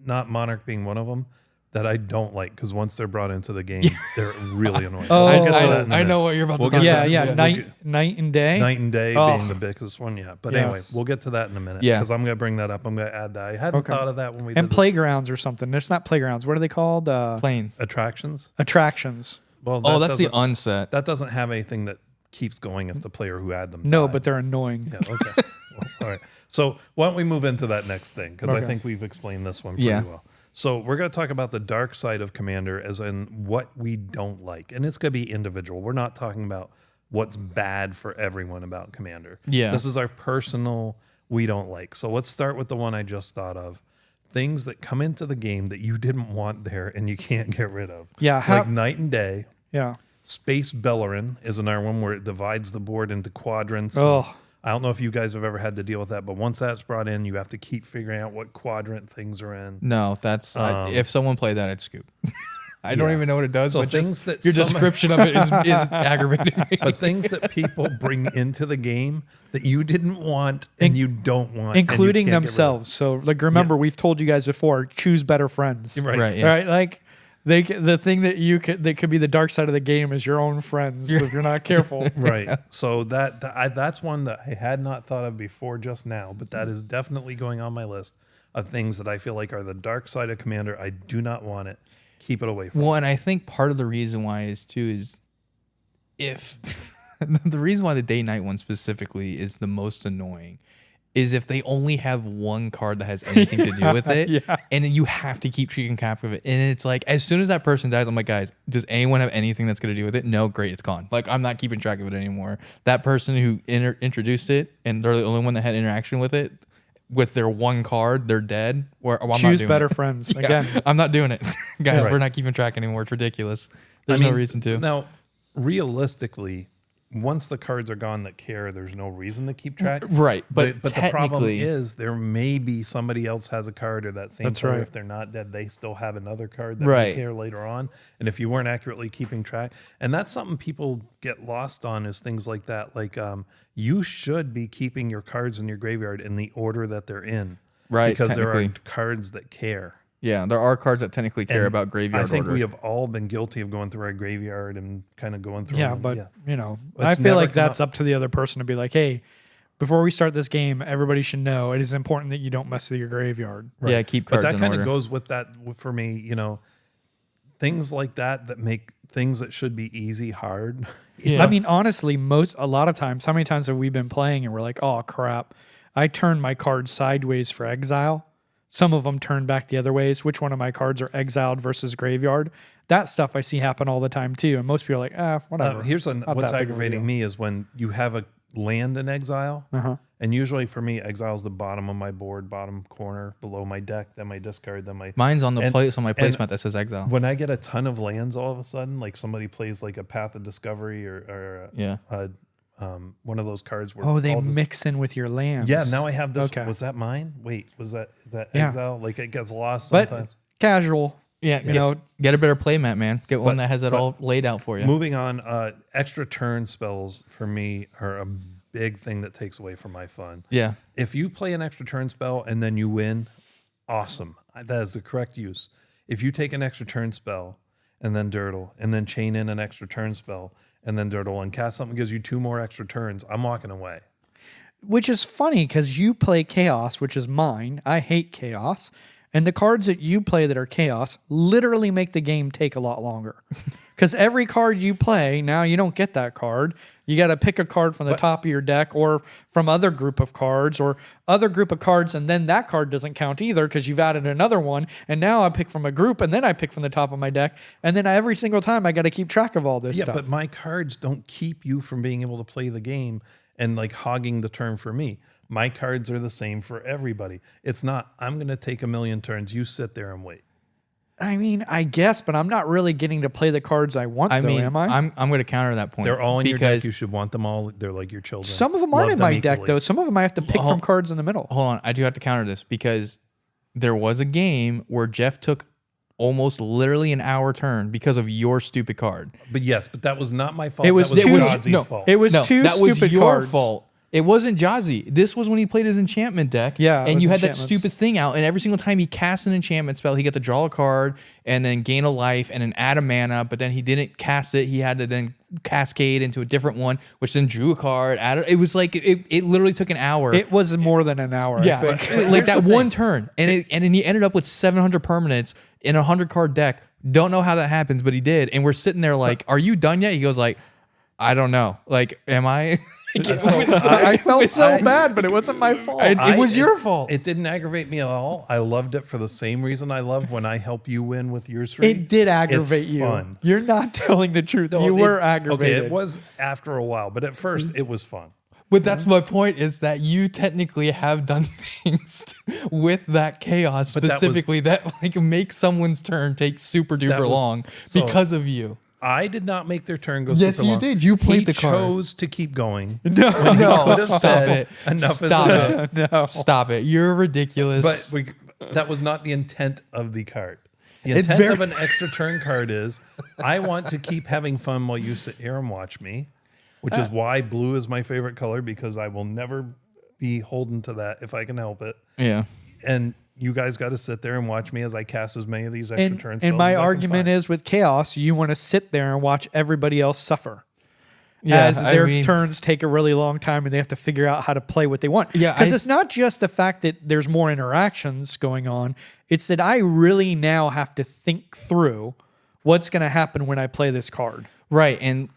not Monarch being one of them, that I don't like, because once they're brought into the game, they're really annoying. Oh, We'll get to that in a I minute. know what you're about We'll to get talk to yeah, about. yeah. We'll Night and day. Night and Day Oh. being the biggest one, yeah. But Yes. anyway, we'll get to that in a minute. Yeah. Because I'm going to bring that up. I'm going to add that. I hadn't Okay. thought of that when we And did playgrounds or something. It's not playgrounds. What are they called? Planes. attractions. Attractions. Well, Oh, that's the doesn't- unset. that doesn't have anything that keeps going if the player who had them No, died. but they're annoying. Yeah, okay. Well, all right. So why don't we move into that next thing? Because I Okay. think we've explained this one pretty Yeah. well. So we're going to talk about the dark side of Commander, as in what we don't like. And it's going to be individual. We're not talking about what's bad for everyone about Commander. Yeah. This is our personal we don't like. So let's start with the one I just thought of. Things that come into the game that you didn't want there and you can't get rid of. Yeah, Like Night and Day. Yeah. Space Bellerin is another one where it divides the board into quadrants. Oh. I don't know if you guys have ever had to deal with that, but once that's brought in, you have to keep figuring out what quadrant things are in. No, that's if someone played that, I'd scoop. I don't even know what it does, So but things just that your some- description of it is aggravating me. But things that people bring into the game that you didn't want and you don't want, including and you can't get rid of. themselves. So like, remember, we've told you guys before, choose better friends. Right. Yeah. Right. Like the thing that could be the dark side of the game is your own friends if you're not careful. Right. So that's one that I had not thought of before just now, but that is definitely going on my list of things that I feel like are the dark side of Commander. I do not want it. Keep it away from. Well, and I think part of the reason why is if the reason why the day-night one specifically is the most annoying is if they only have one card that has anything to do with it, and you have to keep keeping track of it. And it's like, as soon as that person dies, I'm like, guys, does anyone have anything that's going to do with it? No, great, it's gone. Like, I'm not keeping track of it anymore. That person who introduced it, and they're the only one that had interaction with it, with their one card, they're dead. Or I'm Choose not doing better it. friends. Yeah, Again, I'm not doing it. Guys, Right. we're not keeping track anymore. It's ridiculous. There's no reason to. Now, realistically, once the cards are gone that care, there's no reason to keep track. Right, but the problem technically- is there may be somebody else has a card or that same That's card. right. If they're not dead, they still have another card that Right. may care later on. And if you weren't accurately keeping track, and that's something people get lost on is things like that. Like you should be keeping your cards in your graveyard in the order that they're in. Right, Because there are technically. cards that care. Yeah, there are cards that technically care And about graveyard I think order. we have all been guilty of going through our graveyard and kind of going through. yeah, them. but you know, I It's feel never like come that's up to the other person to be like, hey, before we start this game, everybody should know it is important that you don't mess with your graveyard. Yeah, keep But cards that in kind order. of goes with that for me, things like that make things that should be easy hard. Yeah. I mean, honestly, a lot of times, how many times have we been playing and we're like, oh crap, I turned my card sideways for exile. Some of them turn back the other ways. Which one of my cards are exiled versus graveyard? That stuff I see happen all the time too. And most people are like, whatever. Here's Not what's that big of a aggravating deal. me is when you have a land in exile, Uh-huh. and usually for me, exile is the bottom of my board, bottom corner below my deck, then my discard, then my. Mine's on the and- place on my and placemat that says exile. When I get a ton of lands all of a sudden, like somebody plays like a Path of Discovery or Yeah. one of those cards where Oh, they all the- mix in with your lands. Yeah, now I have this. Okay. Was that mine? Wait, is that Yeah. exile? Like it gets lost But sometimes. casual. Yeah, You know, get a better playmat, man. Get one But- that has it but- all laid out for you. Moving on, extra turn spells for me are a big thing that takes away from my fun. Yeah. If you play an extra turn spell and then you win, awesome. That is the correct use. If you take an extra turn spell and then dirtle and then chain in an extra turn spell and then dirtle and cast something that gives you 2 more extra turns, I'm walking away. which is funny because you play chaos, which is mine. I hate chaos. And the cards that you play that are chaos literally make the game take a lot longer. Because every card you play, now you don't get that card. You got to pick a card from the top of your deck or from other group of cards or other group of cards. And then that card doesn't count either because you've added another one. And now I pick from a group and then I pick from the top of my deck. And then every single time I got to keep track of all this Yeah, stuff. but my cards don't keep you from being able to play the game and like hogging the turn for me. My cards are the same for everybody. It's not, I'm going to take a million turns. You sit there and wait. I mean, I guess, but I'm not really getting to play the cards I want, I though, mean, am I? I'm going to counter that point. They're all in your deck. because You should want them all. They're like your children. Some of them aren't Love in them my deck, equally. though. Some of them I have to pick from cards in the middle. Hold on, I do have to counter this because there was a game where Jeff took almost literally an hour turn because of your stupid card. But yes, but that was not my fault. It was that two- was no, Jodsey's fault. It was No, two that was stupid your cards. fault. It wasn't Jazzy. This was when he played his enchantment deck. Yeah, it and was you had that enchantments. stupid thing out, and every single time he cast an enchantment spell, he got to draw a card and then gain a life and then add a mana. But then he didn't cast it. He had to then cascade into a different one, which then drew a card. Added. It was like it literally took an hour. It was more than an hour, Yeah, I think. like that one turn, and then he ended up with 700 permanents in a 100-card deck. Don't know how that happens, but he did. And we're sitting there like, "Are you done yet?" He goes like, "I don't know. Like, am I?" I felt so bad, but it wasn't my fault. It was your fault. It didn't aggravate me at all. I loved it for the same reason I love when I help you win with yours three. It did aggravate It's you. fun. You're not telling the truth. No, You it- were aggravated. Okay, it was after a while, but at first it was fun. But that's my point, is that you technically have done things with that chaos But that was- specifically that like make someone's turn take super duper was- long so- because of you. I did not make their turn go Yes, super you long. did. You played He the card. chose to keep going. No, No, could've stop said, it. "Enough is Stop enough." it. no. Stop it. You're ridiculous. But that was not the intent of the card. The intent of an extra turn card is I want to keep having fun while you sit here and watch me, which is why blue is my favorite color, because I will never be holden to that if I can help it. Yeah. And you guys got to sit there and watch me as I cast as many of these extra turns. And my argument is with Chaos, you want to sit there and watch everybody else suffer. As their turns take a really long time and they have to figure out how to play what they want. Yeah, because it's not just the fact that there's more interactions going on. It's that I really now have to think through what's going to happen when I play this card. Right, and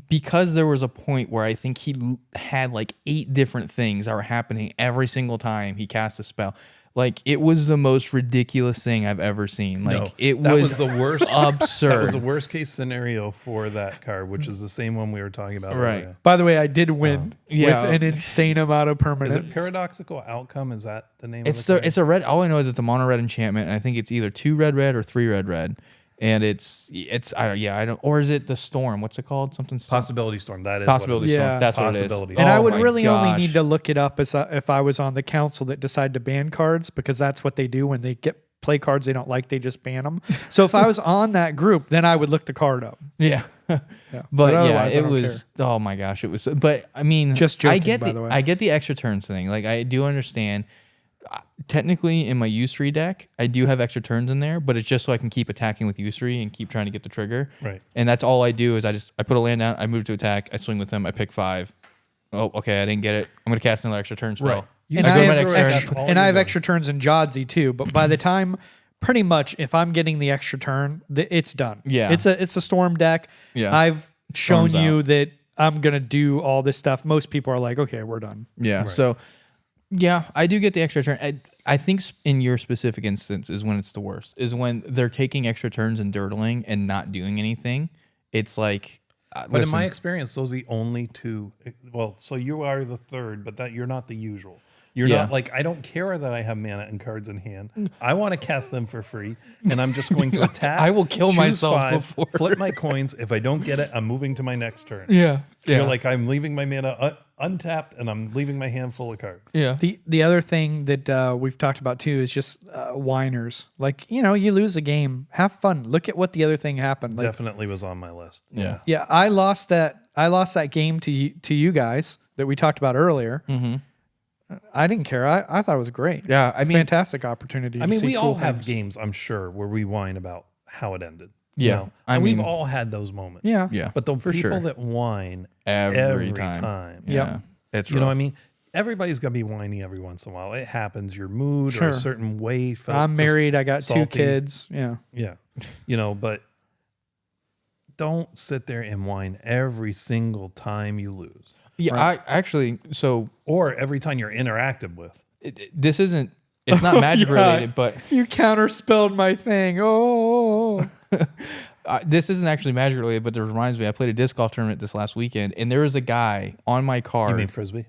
because there was a point where I think he had like 8 different things that were happening every single time he cast a spell. Like, it was the most ridiculous thing I've ever seen. Like, that was the worst. Absurd. That was the worst case scenario for that card, which is the same one we were talking about earlier. By the way, I did win with an insane amount of permanence. Is it Paradoxical Outcome? Is that the name of the card? It's a red. All I know is it's a mono red enchantment, and I think it's either 2 red or 3 red. And I don't, or is it the Storm? What's it called? Something Possibility Storm. That is Possibility Storm. Yeah. That's Possibility. what it is. And I would really only need to look it up if I was on the council that decide to ban cards, because that's what they do when they play cards they don't like. They just ban them. So if I was on that group, then I would look the card up. Yeah. But yeah, it was. Care. Oh my gosh, it was. But I mean, just joking, by the way. I get the extra turns thing. Like, I do understand. Technically, in my U3 deck, I do have extra turns in there, but it's just so I can keep attacking with U3 and keep trying to get the trigger. Right. And that's all I do is I put a land down, I move to attack, I swing with him, I pick 5. Oh, okay, I didn't get it. I'm going to cast another extra turn spell. Right. And I have extra turns in Jodsy too, but by the time, pretty much, if I'm getting the extra turn, it's done. Yeah. It's a Storm deck. Yeah. I've shown you that I'm going to do all this stuff. Most people are like, okay, we're done. Yeah, right. So... yeah, I do get the extra turn. I think in your specific instance is when it's the worst. Is when they're taking extra turns and dirtling and not doing anything. It's like, but in my experience, those are the only 2. Well, so you are the third, but you're not the usual. You're not like, I don't care that I have mana and cards in hand. I want to cast them for free, and I'm just going to attack. I will kill myself 5, before. Flip my coins. If I don't get it, I'm moving to my next turn. Yeah. You're like, I'm leaving my mana untapped, and I'm leaving my hand full of cards. Yeah. The other thing that we've talked about too is just whiners. Like, you lose a game, have fun. Look at what the other thing happened. Like, Definitely was on my list. Yeah. Yeah, I lost that game to you guys that we talked about earlier. Mm-hmm. I didn't care. I thought it was great. Yeah, I mean, fantastic opportunity. I mean, we all have things. games, I'm sure, where we whine about how it ended. Yeah, and we've all had those moments. Yeah, yeah. But the for people sure. that whine every time. Yeah, it's you know what I mean. Everybody's gonna be whiny every once in a while. It happens. Your mood or a certain way. I'm married. I got salty. 2 kids. Yeah, yeah. But don't sit there and whine every single time you lose. Yeah, right. I actually or every time you're interacted with. This isn't. It's not magic related, but you counterspelled my thing. Oh. This isn't actually magic related, but it reminds me. I played a disc golf tournament this last weekend, and there was a guy on my card. You mean frisbee?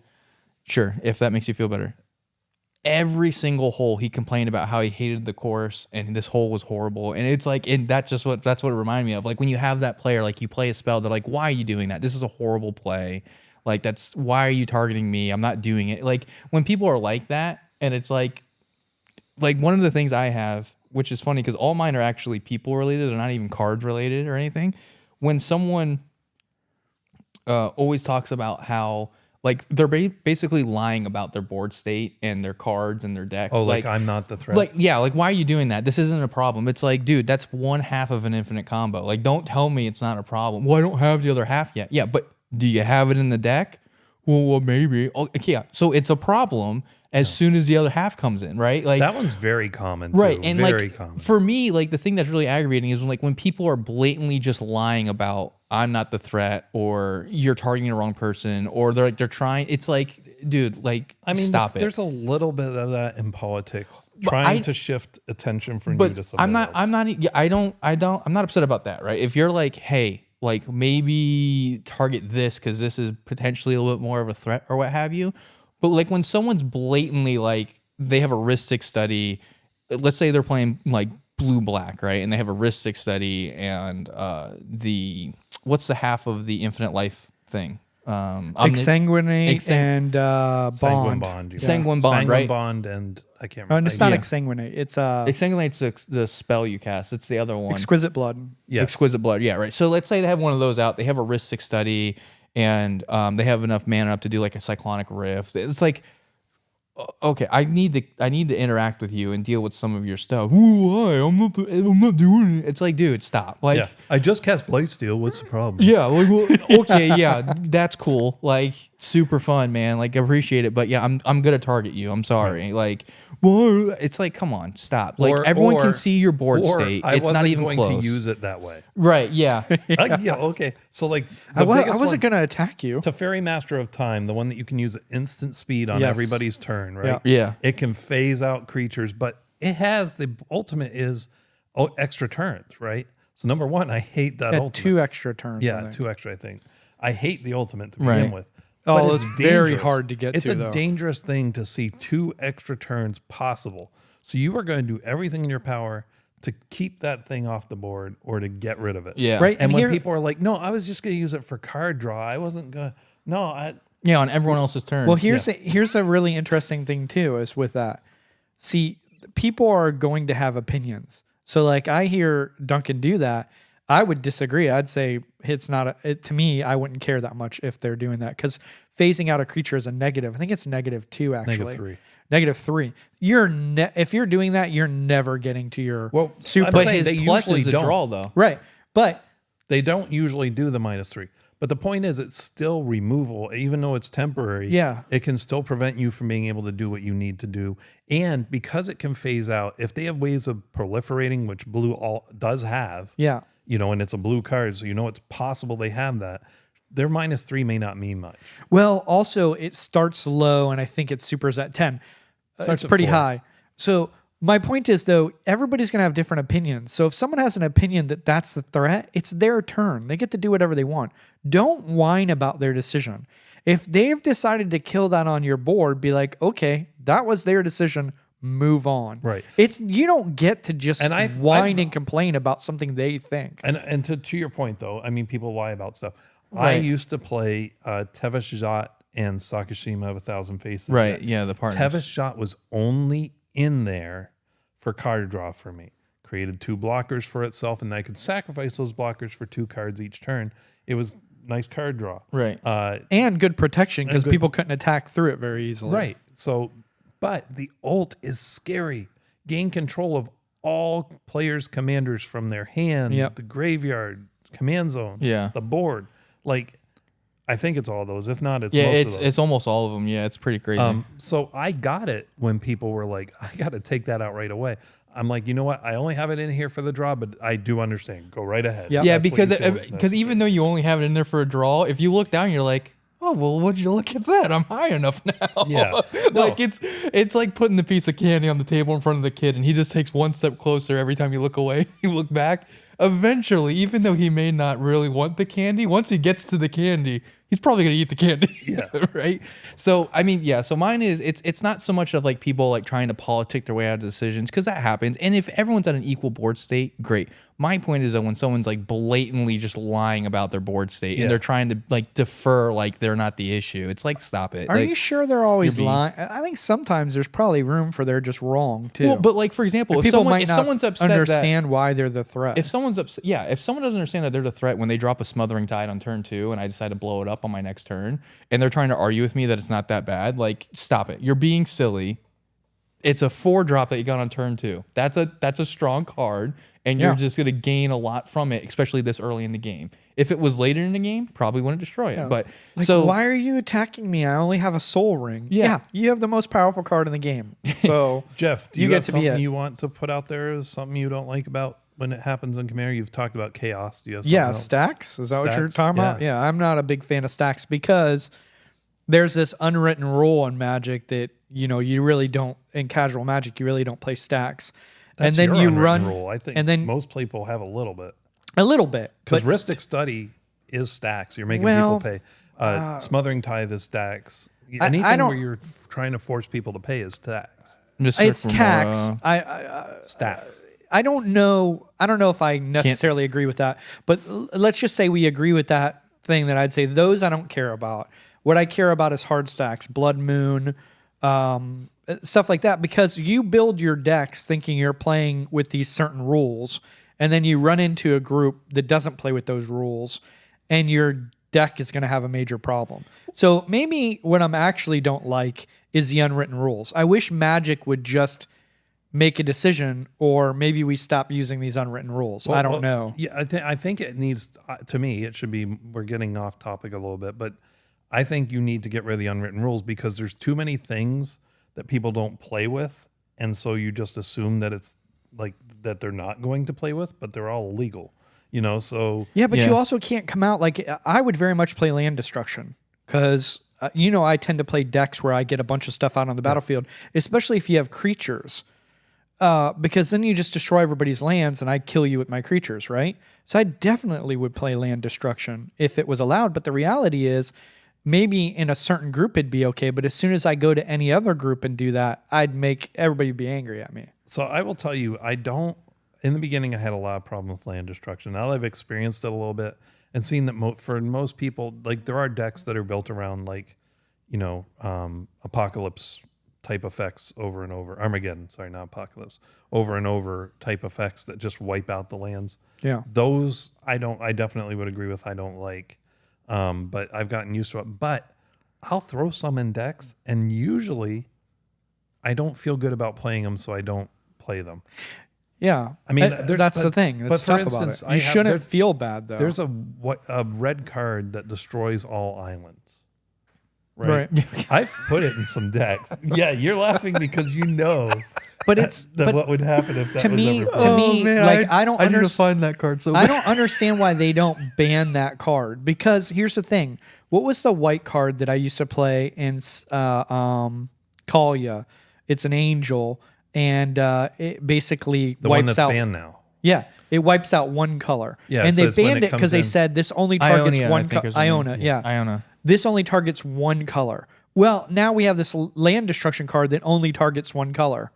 Sure, if that makes you feel better. Every single hole, he complained about how he hated the course, and this hole was horrible. And it's like, and that's what it reminded me of. Like when you have that player, like you play a spell, they're like, "Why are you doing that? This is a horrible play. Like why are you targeting me? I'm not doing it." Like when people are like that, and it's like one of the things I have, which is funny because all mine are actually people related, they're not even cards related or anything. When someone always talks about how like they're basically lying about their board state and their cards and their deck. Oh, like I'm not the threat. Like, yeah, like why are you doing that? This isn't a problem. It's like, dude, that's 1/2 of an infinite combo. Like, don't tell me it's not a problem. Well, I don't have the other half yet. Yeah, but do you have it in the deck? Well, maybe. Oh, yeah. So it's a problem as soon as the other half comes in, right? Like that one's very common, right? Too. And very like common. For me, like the thing that's really aggravating is when people are blatantly just lying about I'm not the threat, or you're targeting the wrong person, or they're trying. It's like, dude, like I mean, stop it. There's a little bit of that in politics, trying to shift attention from you to somebody else. I'm not upset about that, right? If you're like, hey, like maybe target this because this is potentially a little bit more of a threat or what have you. But like when someone's blatantly like they have a Ristic study, let's say they're playing like blue-black, right? And they have a Ristic study and what's the half of the infinite life thing? Exsanguinate and Sanguine bond. bond. Sanguine bond, right? Bond, and I can't Oh, remember. and it's not exsanguinate. It's Exsanguinate's the spell you cast. It's the other one. exquisite blood. Yes. Exquisite blood. Yeah, right. So let's say they have one of those out. They have a risk 6 study, and they have enough mana up to do like a cyclonic rift. It's like, okay, I need to interact with you and deal with some of your stuff. Ooh, why? I'm not doing it. It's like, dude, stop. Like, Yeah. I just cast Blightsteel. What's the problem? yeah, like, well, okay, yeah, that's cool. Like, super fun, man. Like, appreciate it. But yeah, I'm gonna target you. I'm sorry. Like, well, it's like, come on, stop. Like, everyone can see your board state. I It's not wasn't even going close. to use it that way. Right? Yeah. Yeah. Okay. So like, I the biggest wasn't one, going to attack you. to Fairy Master of Time, the one that you can use at instant speed on Yes. everybody's turn, right? Yeah. It can phase out creatures, but it has the ultimate is extra turns, right? So number one, I hate that At ultimate. 2 extra turns. I Yeah, think. 2 extra. I think I hate the ultimate to begin Right. with. Oh, But it's very dangerous. hard to get It's to, a though. dangerous thing to see 2 extra turns possible. So you are going to do everything in your power to keep that thing off the board or to get rid of it. Yeah. Right. And And when here- people are like, "No, I was just going to use it for card draw. I wasn't going." No, Yeah, on everyone else's turn. Well, here's a really interesting thing too is with that. See, people are going to have opinions. So like I hear Duncan do that, I would disagree. I'd say it's not to me. I wouldn't care that much if they're doing that because phasing out a creature is a negative. I think it's -2 actually. -3. -3. If you're doing that, you're never getting to your super. I'm but saying his they plus usually is the don't. draw, though. Right, but They don't usually do the -3. But the point is, it's still removal, even though it's temporary. Yeah. It can still prevent you from being able to do what you need to do. And because it can phase out, if they have ways of proliferating, which blue all does have, yeah. and it's a blue card, so it's possible they have that. Their -3 may not mean much. Well, also it starts low, and I think it supers at 10. Starts It's at pretty 4. high. So my point is, though, everybody's going to have different opinions. So if someone has an opinion that that's the threat, it's their turn. They get to do whatever they want. Don't whine about their decision. If they've decided to kill that on your board, be like, okay, that was their decision. Move on. Right. You don't get to just And whine and complain about something they think. And to your point, though, I mean, people lie about stuff. I Right. used to play Tevis Jot and Sakashima of 1,000 Faces. Right. Yeah, the partners. Tevis Shot was only in there for card draw for me. Created 2 blockers for itself, and I could sacrifice those blockers for 2 cards each turn. It was nice card draw. Right. And good protection because good- people couldn't attack through it very easily. Right. So, but the ult is scary. Gain control of all players' commanders from their hand, Yep. the graveyard, command zone, Yeah. the board. Like, I think it's all those. If not, it's Yeah, most it's of those. it's almost all of them. Yeah, it's pretty crazy. So I got it when people were like, I got to take that out right away. I'm like, you know what? I only have it in here for the draw, but I do understand. Go right ahead. Yeah. yeah, That's what because you feel is because even necessary. though you only have it in there for a draw, if you look down, you're like, oh well, would you look at that? I'm high enough now. Yeah. like it's like putting the piece of candy on the table in front of the kid, and he just takes one step closer every time you look away. You look back. Eventually, even though he may not really want the candy, once he gets to the candy, he's probably gonna eat the candy. Yeah. Right. So I mean, yeah. So mine is it's not so much of like people like trying to politic their way out of decisions because that happens. And if everyone's at an equal board state, great. My point is that when someone's like blatantly just lying about their board state Yeah. and they're trying to like defer like they're not the issue, it's like stop it. Are Like, you sure they're always you're being- lying? I think sometimes there's probably room for they're just wrong too. Well, but like for example, if people might not someone's upset that understand why they're the threat. if someone's upset, yeah, if someone doesn't understand that they're the threat when they drop a smothering tide on turn 2 and I decide to blow it up on my next turn, and they're trying to argue with me that it's not that bad, like stop it. You're being silly. It's a 4-drop that you got on turn 2. That's a strong card, and you're Yeah. just gonna gain a lot from it, especially this early in the game. If it was later in the game, probably wouldn't destroy it. But Like, so why are you attacking me? I only have a soul ring. Yeah. You have the most powerful card in the game. So Jeff, do You you, get have to be something it. you want to put out there as something you don't like about when it happens in Commander? You've talked about chaos. Do you have something yeah, else? stacks. Is that what you're Stacks, talking about? yeah. Yeah, I'm not a big fan of stacks because there's this unwritten rule in Magic that you really don't in casual Magic you really don't play stacks, That's and then your you unwritten run rule. I think and then most people have a little bit. a little bit Because but Ristic Study is stacks. You're making Well, people pay. Smothering Tithe is stacks. I Anything don't- where you're trying to force people to pay is stacks. Mr. it's from, tax. Stacks. I don't know if I necessarily agree with that, but let's just say we agree with that thing that I'd say those I don't care about. What I care about is hard stacks, Blood Moon, stuff like that, because you build your decks thinking you're playing with these certain rules, and then you run into a group that doesn't play with those rules, and your deck is going to have a major problem. So maybe what I'm actually don't like is the unwritten rules. I wish Magic would just make a decision, or maybe we stop using these unwritten rules. I don't know. Yeah, I think it needs, to me, it should be, we're getting off topic a little bit, but I think you need to get rid of the unwritten rules because there's too many things that people don't play with. And so you just assume that it's like that they're not going to play with, but they're all legal, so. Yeah, but you also can't come out like, I would very much play land destruction because, I tend to play decks where I get a bunch of stuff out on the battlefield, especially if you have creatures. Because then you just destroy everybody's lands and I kill you with my creatures, right? So I definitely would play land destruction if it was allowed. But the reality is maybe in a certain group it'd be okay. But as soon as I go to any other group and do that, I'd make everybody be angry at me. So I will tell you, in the beginning, I had a lot of problem with land destruction. Now that I've experienced it a little bit and seen that for most people, like there are decks that are built around like, Apocalypse type effects over and over. Armageddon, sorry, not Apocalypse. Over and over type effects that just wipe out the lands. Yeah. Those I definitely would agree with. I don't like. But I've gotten used to it. But I'll throw some in decks and usually I don't feel good about playing them, so I don't play them. Yeah. I mean, that's the thing. That's tough about it. You shouldn't feel bad though. There's a red card that destroys all islands. Right. I've put it in some decks. Yeah, you're laughing because but it's what would happen if that was ever played. To me, like I need to find that card so I don't understand why they don't ban that card, because here's the thing. What was the white card that I used to play in Kalia? It's an angel, and it basically the wipes one that's out banned now. Yeah, it wipes out one color. Yeah, and they banned it because they said this only targets one color. Iona, yeah. Iona. This only targets one color. Well, now we have this land destruction card that only targets one color.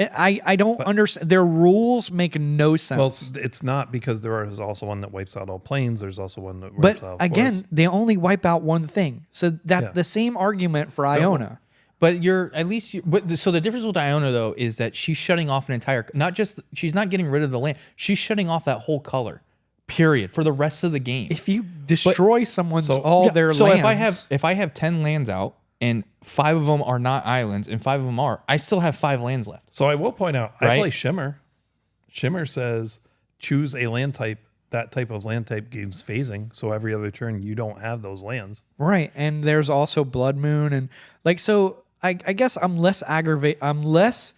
I don't understand. Their rules make no sense. Well, it's not, because there is also one that wipes out all planes. There's also one that wipes out again, forests. they only wipe out one thing. So the same argument for Iona. But so the difference with Iona though is that she's shutting off an entire, she's not getting rid of the land. She's shutting off that whole color, period, for the rest of the game. If you destroy someone's their lands. So if I have 10 lands out and 5 of them are not islands and 5 of them are, I still have 5 lands left. So I will point out, I play Shimmer. Shimmer says choose a land type. That type of land type gains phasing, so every other turn you don't have those lands. Right, and there's also Blood Moon, and I guess I'm less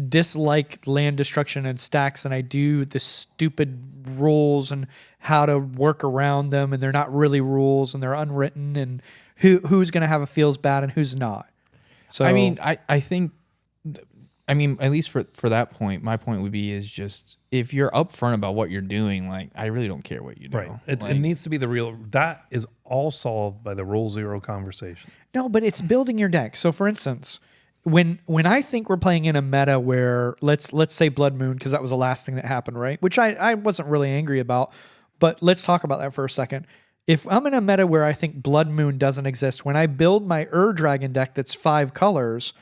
dislike land destruction and stacks than I do the stupid rules and how to work around them, and they're not really rules and they're unwritten, and who's going to have a feels bad and who's not. So I mean, I think, at least for that point, my point would be is just if you're upfront about what you're doing, like I really don't care what you do. Right. It needs to be the real. That is all solved by the Rule Zero conversation. No, but it's building your deck. So, for instance, when I think we're playing in a meta where let's say Blood Moon, because that was the last thing that happened, right? Which I wasn't really angry about, but let's talk about that for a second. If I'm in a meta where I think Blood Moon doesn't exist, when I build my Dragon deck that's 5 colors,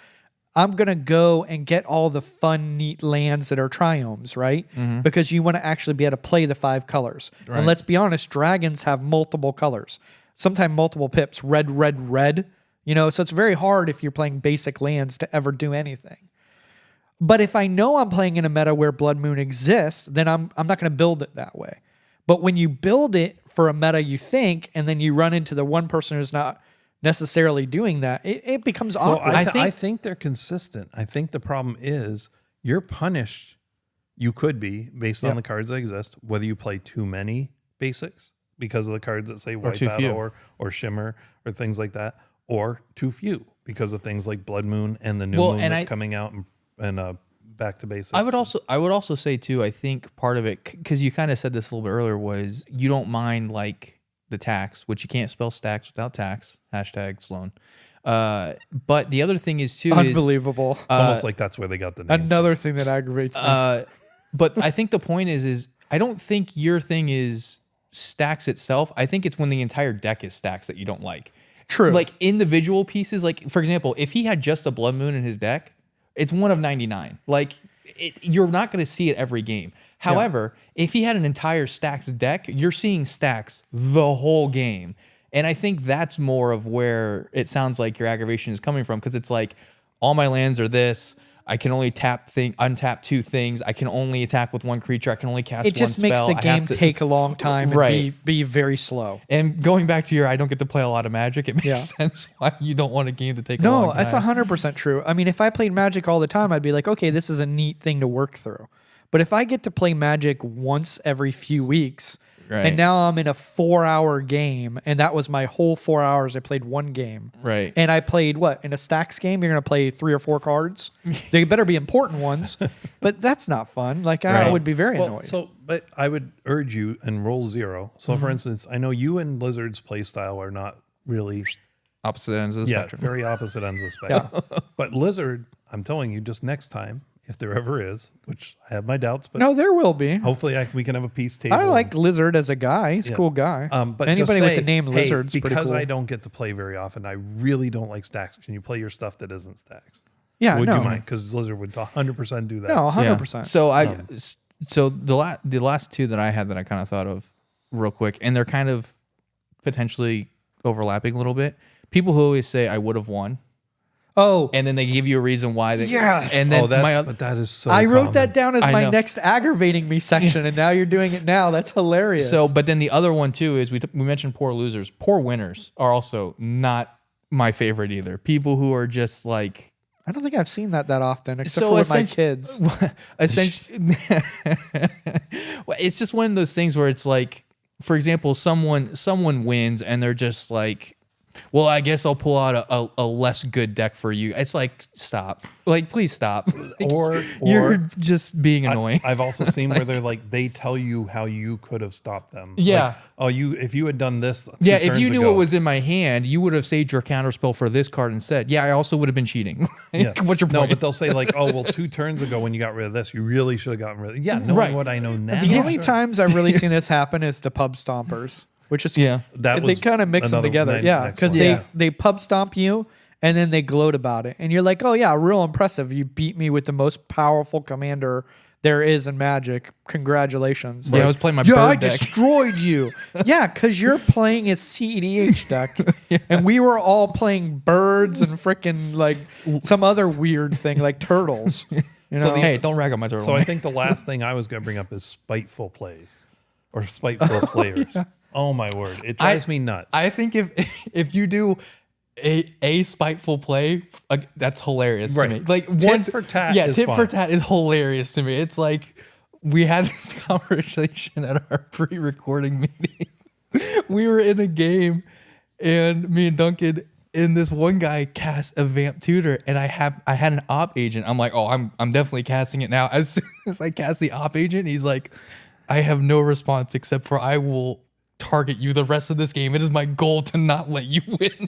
I'm going to go and get all the fun, neat lands that are triomes, right? Mm-hmm. Because you want to actually be able to play the 5 colors. Right. And let's be honest, dragons have multiple colors, sometimes multiple pips, red, red, red. So it's very hard if you're playing basic lands to ever do anything. But if I know I'm playing in a meta where Blood Moon exists, then I'm not going to build it that way. But when you build it for a meta you think, and then you run into the one person who's not necessarily doing that, it becomes awkward. Well, I think they're consistent. I think the problem is you're punished. You could be based on the cards that exist, whether you play too many basics because of the cards that say wipe out or shimmer or things like that, or too few because of things like Blood Moon and the new moon that's coming out and back to basics. I would also say too, I think part of it, because you kind of said this a little bit earlier, was you don't mind like the tax, which you can't spell stacks without tax. #Sloan. But the other thing is too, unbelievable. It's almost like that's where they got the name. Another thing that aggravates me. But I think the point is I don't think your thing is stacks itself. I think it's when the entire deck is stacks that you don't like. True. Like individual pieces, like for example, if he had just a Blood Moon in his deck, it's 1 of 99. Like you're not going to see it every game. However, if he had an entire stacks deck, you're seeing stacks the whole game. And I think that's more of where it sounds like your aggravation is coming from, because it's like all my lands are this. I can only untap 2 things. I can only attack with 1 creature. I can only cast 1 spell. It just makes the game take a long time and be very slow. And going back to I don't get to play a lot of Magic, it makes sense why you don't want a game to take a long time. No, that's 100% true. I mean, if I played Magic all the time, I'd be like, okay, this is a neat thing to work through. But if I get to play Magic once every few weeks, and now I'm in a 4-hour game, and that was my whole 4 hours. I played 1 game. Right. And I played, in a stacks game, you're going to play 3 or 4 cards. They better be important ones, but that's not fun. Like, I would be very annoyed. But I would urge you and roll 0. So, for instance, I know you and Lizard's play style are not really... Opposite ends of the spectrum. Very opposite ends of the spectrum. But Lizard, I'm telling you, just next time, if there ever is, which I have my doubts, but no, there will be. Hopefully, we can have a peace table. I like Lizard as a guy; he's a cool guy. But anybody with the name Lizard's because pretty cool. I don't get to play very often, I really don't like stacks. Can you play your stuff that isn't stacks? Yeah, would you mind? Because Lizard would 100% do that. No, 100%. So the last 2 that I had that I kind of thought of real quick, and they're kind of potentially overlapping a little bit. People who always say I would have won. Oh, and then they give you a reason why. Yes. And then but that is so. I wrote common. that down as my next aggravating me section, and now you're doing it now. That's hilarious. So, but then the other one too is we mentioned poor losers. Poor winners are also not my favorite either. People who are just like. I don't think I've seen that often, except for with my kids. Essentially, it's just one of those things where it's like, for example, someone wins and they're just like, well, I guess I'll pull out a less good deck for you. It's like, stop. Like, please stop. Like, or you're just being annoying. I've also seen where they're like, they tell you how you could have stopped them. Yeah. Like, if you had done this. Yeah, if you knew what was in my hand, you would have saved your counterspell for this card instead. Yeah, I also would have been cheating. What's your point? No, but they'll say like, 2 turns ago when you got rid of this, you really should have gotten rid of it. Yeah, knowing what I know now. The only times I've really seen this happen is the pub stompers. Which is they kind of mix them together, because they pub stomp you and then they gloat about it, and you're like, oh yeah, real impressive. You beat me with the most powerful commander there is in Magic. Congratulations! Yeah, I was playing my bird I deck. destroyed you. Yeah, because you're playing a CEDH deck, and we were all playing birds and freaking like some other weird thing like turtles. You know? Hey, don't rag on my turtle. So I think the last thing I was going to bring up is spiteful plays or spiteful players. Oh my word! It drives me nuts. I think if you do a spiteful play, that's hilarious to me. Like tit for tat. Yeah, tit for tat is hilarious to me. It's like we had this conversation at our pre-recording meeting. We were in a game, and me and Duncan. And this one guy cast a Vamp Tutor, and I had an op agent. I'm like, oh, I'm definitely casting it now. As soon as I cast the op agent, he's like, I have no response except for I will target you the rest of this game. It is my goal to not let you win.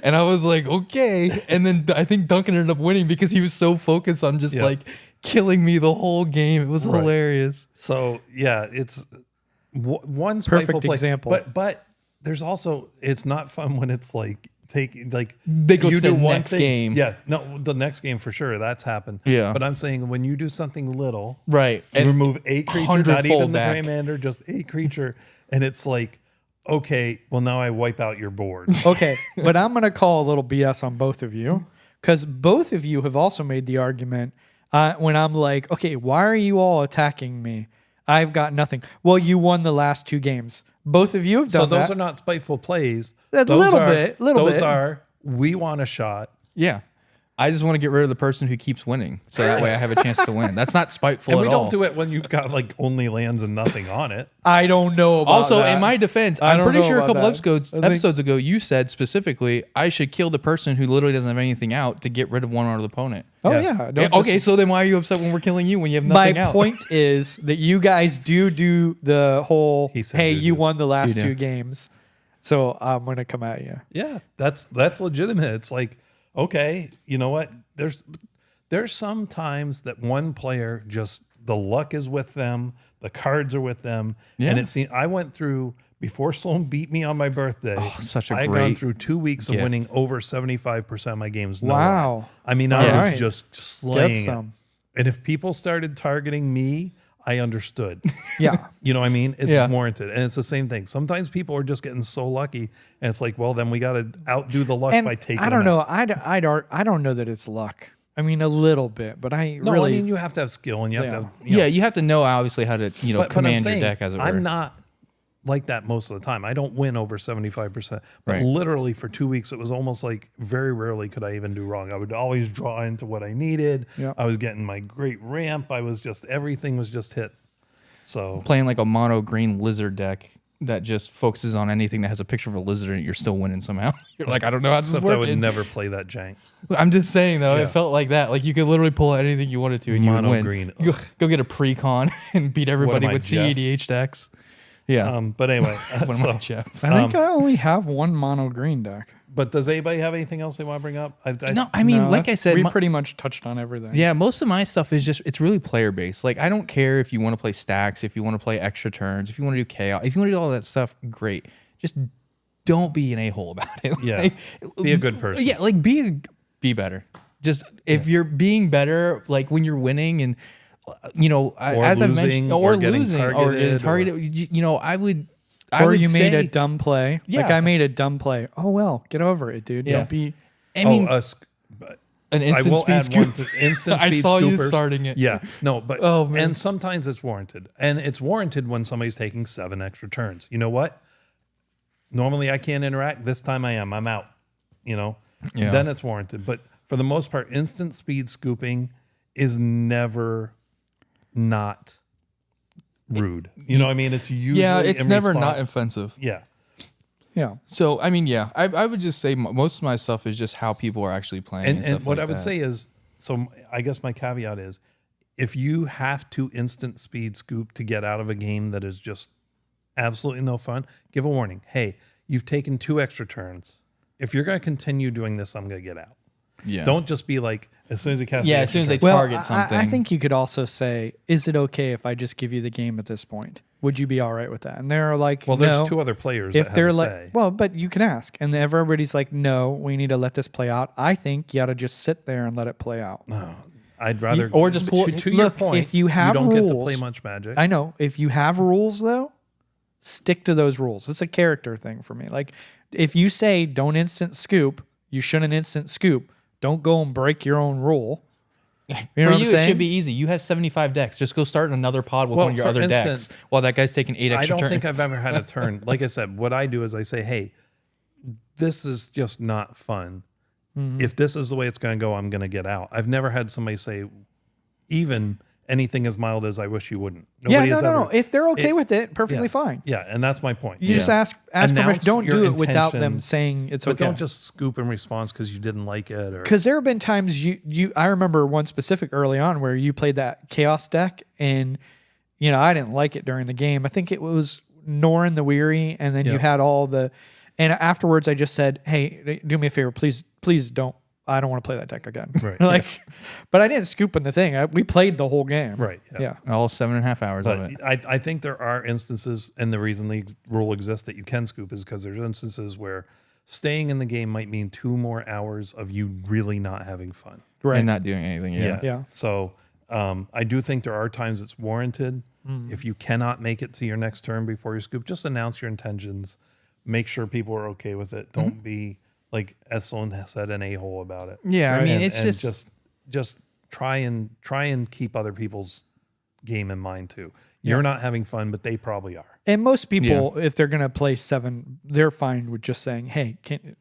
And I was like, okay. And then I think Duncan ended up winning because he was so focused on just like killing me the whole game. It was hilarious. So yeah, it's one perfect example. But there's also, it's not fun when it's like they go to the next game. Yeah, no, the next game for sure. That's happened. Yeah, but I'm saying when you do something little, right, and remove a creature, not even the Greymander, just a creature, and it's like, okay, well now I wipe out your board. Okay, but I'm gonna call a little BS on both of you because both of you have also made the argument when I'm like, okay, why are you all attacking me? I've got nothing. Well, you won the last 2 games. Both of you have done that. So those are not spiteful plays. A little bit. Those are, we want a shot. Yeah. I just want to get rid of the person who keeps winning. So that way I have a chance to win. That's not spiteful at all. And we don't do it when you've got like only lands and nothing on it. I don't know about also, that. In my defense, I'm pretty sure a couple episodes ago, you said specifically, I should kill the person who literally doesn't have anything out to get rid of one other opponent. Oh, yeah. Okay, so then why are you upset when we're killing you when you have nothing out? My point is that you guys do the whole, hey, you won the last 2 games. So I'm going to come at you. Yeah, that's legitimate. It's like, okay, you know what? There's some times that one player just the luck is with them, the cards are with them, Yeah. and I went through before Sloan beat me on my birthday. Such a I had great gone through 2 weeks of gift. winning over 75% of my games. No Wow. lie. I mean, I was Alright. just slaying Get it. some. And if people started targeting me, I understood. Yeah. You know what I mean? It's Yeah. warranted. And it's the same thing. Sometimes people are just getting so lucky, and it's like, well, then we got to outdo the luck And by taking I don't them out. know. I don't know that it's luck. I mean, a little bit, but I No, really. I mean, you have to have skill, and you have to have, Yeah, you have to know obviously how to but I'm command saying, your deck, as it were. I'm not like that most of the time. I don't win over 75%. But Right. literally for 2 weeks, it was almost like very rarely could I even do wrong. I would always draw into what I needed. Yeah. I was getting my great ramp. Everything was just hit. So Playing like a mono green lizard deck that just focuses on anything that has a picture of a lizard in it, you're still winning somehow. You're like, I don't know how this is except I would working. never play that jank. I'm just saying though, Yeah. it felt like that. Like you could literally pull out anything you wanted to and you would Mono win. green. You go get a pre-con and beat everybody I, with Jeff? CEDH decks. Yeah. But anyway, What am I, Jeff? I think I only have one mono green deck. but does anybody have anything else they want to bring up? No, I mean, No, like I that's- said, we pretty much touched on everything. yeah, most of my stuff is just, it's really player based. Like, I don't care if you want to play stacks, if you want to play extra turns, if you want to do chaos, if you want to do all that stuff, great. Just don't be an a-hole about it. Yeah. Like, Be a good person. Yeah, like be better. Just if you're being better, like when you're winning and, as I've losing, mentioned, or or getting losing, or targeted, getting or- targeted, I would. Or you made a say- dumb play. Like Yeah. I made a dumb play. Oh well, get over it, dude. Yeah. Don't be. I mean, an I instant will speed add scoop. one thing. Instant I speed saw you scoopers. starting it. Yeah, no, but Oh, man. and sometimes it's warranted, and it's warranted when somebody's taking 7 extra turns. You know what? Normally I can't interact. This time I am. I'm out. Yeah. Then it's warranted. But for the most part, instant speed scooping is never not rude. You know what I mean? It's usually It's in never not response. offensive. Yeah. Yeah. So I mean, I would just say most of my stuff is just how people are actually playing. And, And stuff what like I would that. say is, so I guess my caveat is, if you have to instant speed scoop to get out of a game that is just absolutely no fun, give a warning. Hey, you've taken 2 extra turns. If you're going to continue doing this, I'm going to get out. Yeah. Don't just be like, as soon as you cast the Yeah, as extra soon as they turn- Well, target something. I think you could also say, is it okay if I just give you the game at this point? Would you be all right with that? And they're like, well, there's no. 2 other players If that they're have a like, say. well, but you can ask, and everybody's like, no, we need to let this play out. I think you ought to just sit there and let it play out. I'd rather... or just pull- to your Look, point, if you have don't get to play rules- much Magic. I know. If you have rules, though, stick to those rules. It's a character thing for me. Like, if you say don't instant scoop, you shouldn't instant scoop. Don't go and break your own rule. You know For what I'm you, it saying? should be easy. You have 75 decks. Just go start another pod with Well, one of your for other instance, decks while that guy's taking 8 I extra don't turns. think I've ever had a turn. Like I said, what I do is I say, hey, this is just not fun. Mm-hmm. If this is the way it's going to go, I'm going to get out. I've never had somebody say even anything as mild as I wish you wouldn't. Yeah, Nobody has no. ever- If they're okay it- with it, perfectly yeah. fine. Yeah, and that's my point. You just Yeah. ask Announce permission. Don't your do it without them intention, saying it's But okay. don't just scoop in response because you didn't like it. Or Because there have been times you I remember one specific early on where you played that chaos deck and I didn't like it during the game. I think it was Norin the Weary, and then Yeah. you had all the, and afterwards I just said, hey, do me a favor, please don't. I don't want to play that deck again. Right. But I didn't scoop in the thing. We played the whole game. Right, yeah. Yeah. All 7.5 hours of But it. I think there are instances, and the reason the rule exists that you can scoop is because there's instances where staying in the game might mean 2 more hours of you really not having fun. Right. And not doing anything. Yeah. Yeah. So I do think there are times it's warranted. If you cannot make it to your next turn before you scoop, just announce your intentions. Make sure people are okay with it. Don't be, like as Sloan has said, an a-hole about it. Yeah, I mean, And- it's and just try and keep other people's game in mind too. You're not having fun, but they probably are. And most people, if they're going to play 7, they're fine with just saying, hey,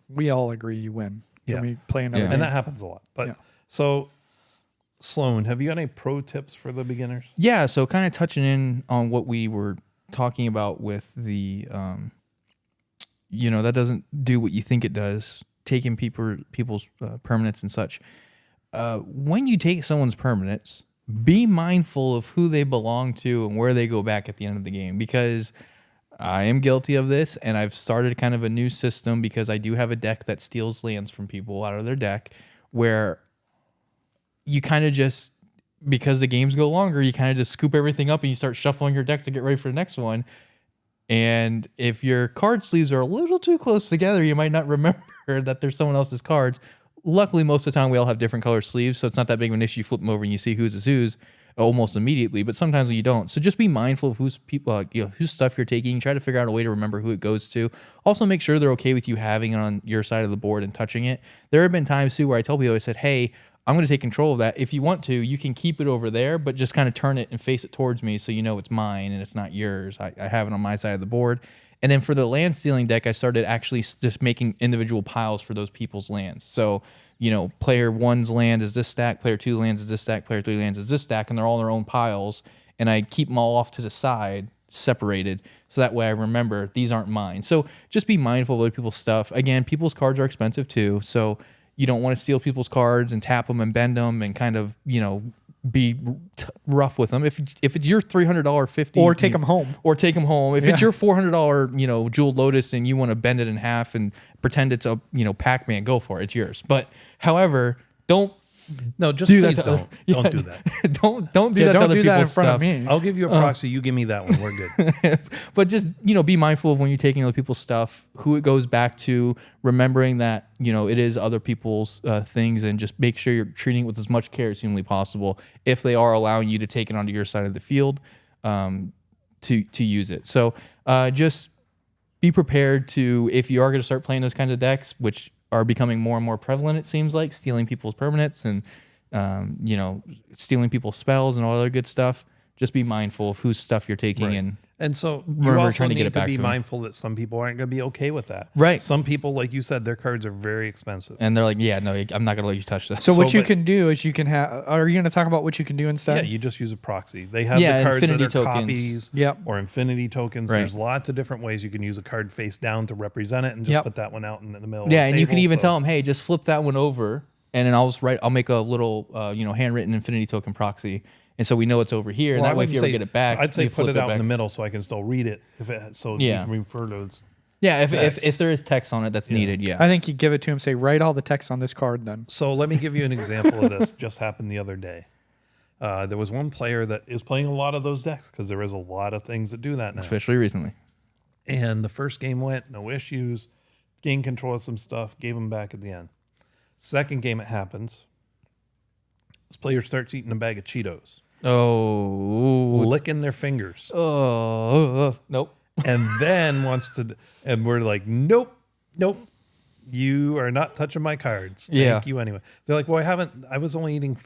we all agree you win. Can Yeah. we play another Yeah. game? And that happens a lot. But Yeah. so Sloan, have you got any pro tips for the beginners? Yeah, so kind of touching in on what we were talking about with the, that doesn't do what you think it does, taking people's permanents and such. When you take someone's permanents, be mindful of who they belong to and where they go back at the end of the game, because I am guilty of this, and I've started kind of a new system because I do have a deck that steals lands from people out of their deck, where you kind of just because the games go longer, you kind of just scoop everything up and you start shuffling your deck to get ready for the next one. And if your card sleeves are a little too close together, you might not remember that there's someone else's cards. Luckily, most of the time we all have different color sleeves, so it's not that big of an issue. You flip them over and you see whose is whose almost immediately. But sometimes when you don't, so just be mindful of whose stuff you're taking. Try to figure out a way to remember who it goes to. Also, make sure they're okay with you having it on your side of the board and touching it. There have been times too where I tell people, I said, "Hey, I'm going to take control of that. If you want to, you can keep it over there, but just kind of turn it and face it towards me so you know it's mine and it's not yours. I have it on my side of the board." And then for the land stealing deck, I started actually just making individual piles for those people's lands. So, player 1's land is this stack, player 2 lands is this stack, player 3 lands is this stack, and they're all in their own piles. And I keep them all off to the side, separated, so that way I remember these aren't mine. So just be mindful of other people's stuff. Again, people's cards are expensive too, so you don't want to steal people's cards and tap them and bend them and kind of, be rough with them. If it's your $300 50 or take them home. If it's your $400 jeweled lotus and you want to bend it in half and pretend it's a Pac-Man, go for it. It's yours. But however, don't No, just do please that to don't. Don't do that. don't do that to Don't other do that in people's front stuff. of me. I'll give you a proxy. You give me that one. We're good. But just be mindful of when you're taking other people's stuff, who it goes back to, remembering that it is other people's things, and just make sure you're treating it with as much care as humanly possible if they are allowing you to take it onto your side of the field to use it. So just be prepared to, if you are going to start playing those kinds of decks, which are becoming more and more prevalent, it seems like, stealing people's permanents and stealing people's spells and all other good stuff. Just be mindful of whose stuff you're taking, Right. And so you remember also trying to need get it back to be to 'em. mindful that some people aren't going to be okay with that. Right. Some people, like you said, their cards are very expensive. and they're like, "Yeah, no, I'm not going to let you touch this." So what you but- can do is you can have. Are you going to talk about what you can do instead? Yeah, you just use a proxy. They have Yeah, the cards infinity that are tokens. copies Yep. or infinity tokens. Right. There's lots of different ways you can use a card face down to represent it and just Yep. put that one out in the middle. Yeah, of and the you can table, even so- tell them, "Hey, just flip that one over, and then I'll make a little handwritten infinity token proxy, and so we know it's over here. And Well, that I way, if wouldn't you ever say- get it back, I'd say you put flip it out back. in the middle so I can still read it. So Yeah. you can refer to it. Yeah, text. if there is text on it that's needed, yeah. I think you give it to him. Say, write all the text on this card. Then So let me give you an example of this. Just happened the other day. There was one player that is playing a lot of those decks because there is a lot of things that do that now. Especially recently. And the first game went, no issues, gained control of some stuff, gave them back at the end. Second game it happens. This player starts eating a bag of Cheetos, Oh, licking their fingers, nope. and then wants to, and we're like, nope, you are not touching my cards. Thank Yeah. you anyway. They're like, well, I was only eating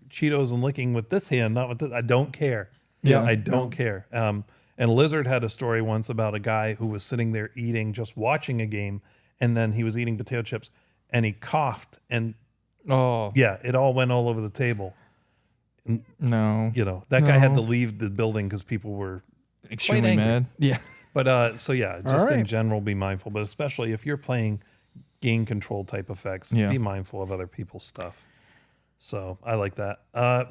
Cheetos and licking with this hand, not with this. I don't care. Yeah. I don't care. And Lizard had a story once about a guy who was sitting there eating, just watching a game, and then he was eating potato chips, and he coughed, and Oh, yeah, it all went all over the table. no. That guy had to No. leave the building because people were Extremely angry. mad. Yeah. But so yeah, just in right. general, be mindful. But especially if you're playing game control type effects, Yeah. be mindful of other people's stuff. So I like that.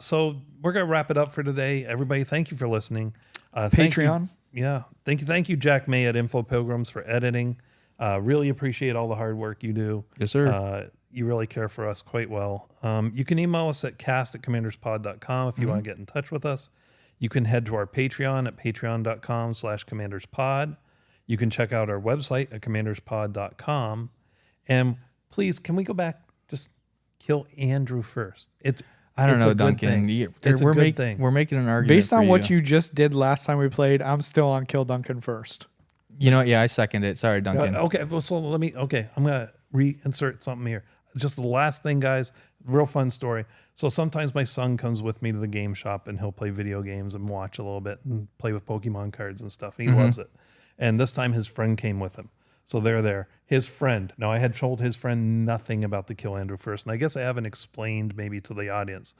So we're gonna wrap it up for today. Everybody, thank you for listening. Thank you- Patreon. yeah, thank you, Jack May at Info Pilgrims for editing. Really appreciate all the hard work you do. Yes, sir. You really care for us quite well. You can email us at cast@commanderspod.com if you want to get in touch with us. You can head to our Patreon at patreon.com/commanderspod. You can check out our website at commanderspod.com. And please, can we go back? Just kill Andrew first. I don't it's know, a good Duncan. thing. We're a good making thing. we're making an argument Based for on what you just did last time we played, I'm still on Kill Duncan first. Yeah, I second it. Sorry, Duncan. Okay, well, so I'm gonna reinsert something here. Just the last thing, guys. Real fun story. So sometimes my son comes with me to the game shop and he'll play video games and watch a little bit and play with Pokemon cards and stuff. And he loves it. And this time his friend came with him. So they're there. His friend. Now I had told his friend nothing about the Kill Andrew First, and I guess I haven't explained maybe to the audience.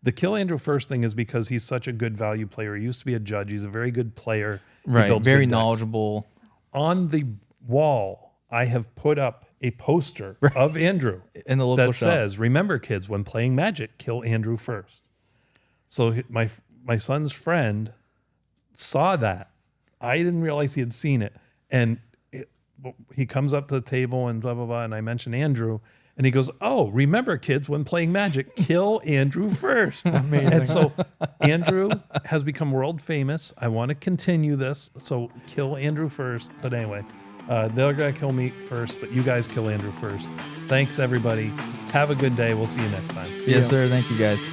The Kill Andrew First thing is because he's such a good value player. He used to be a judge. He's a very good player. He Right. builds Very good decks. knowledgeable. On the wall, I have put up a poster of Andrew In the local that shop. says, "Remember, kids, when playing Magic, kill Andrew first." So my son's friend saw that. I didn't realize he had seen it, and he comes up to the table and blah blah blah. And I mentioned Andrew, And he goes, oh, remember, kids, when playing Magic, kill Andrew first. Amazing. And so Andrew has become world famous. I want to continue this. So kill Andrew first. But anyway, they're going to kill me first, but you guys kill Andrew first. Thanks, everybody. Have a good day. We'll see you next time. Yes, sir. Thank you, guys.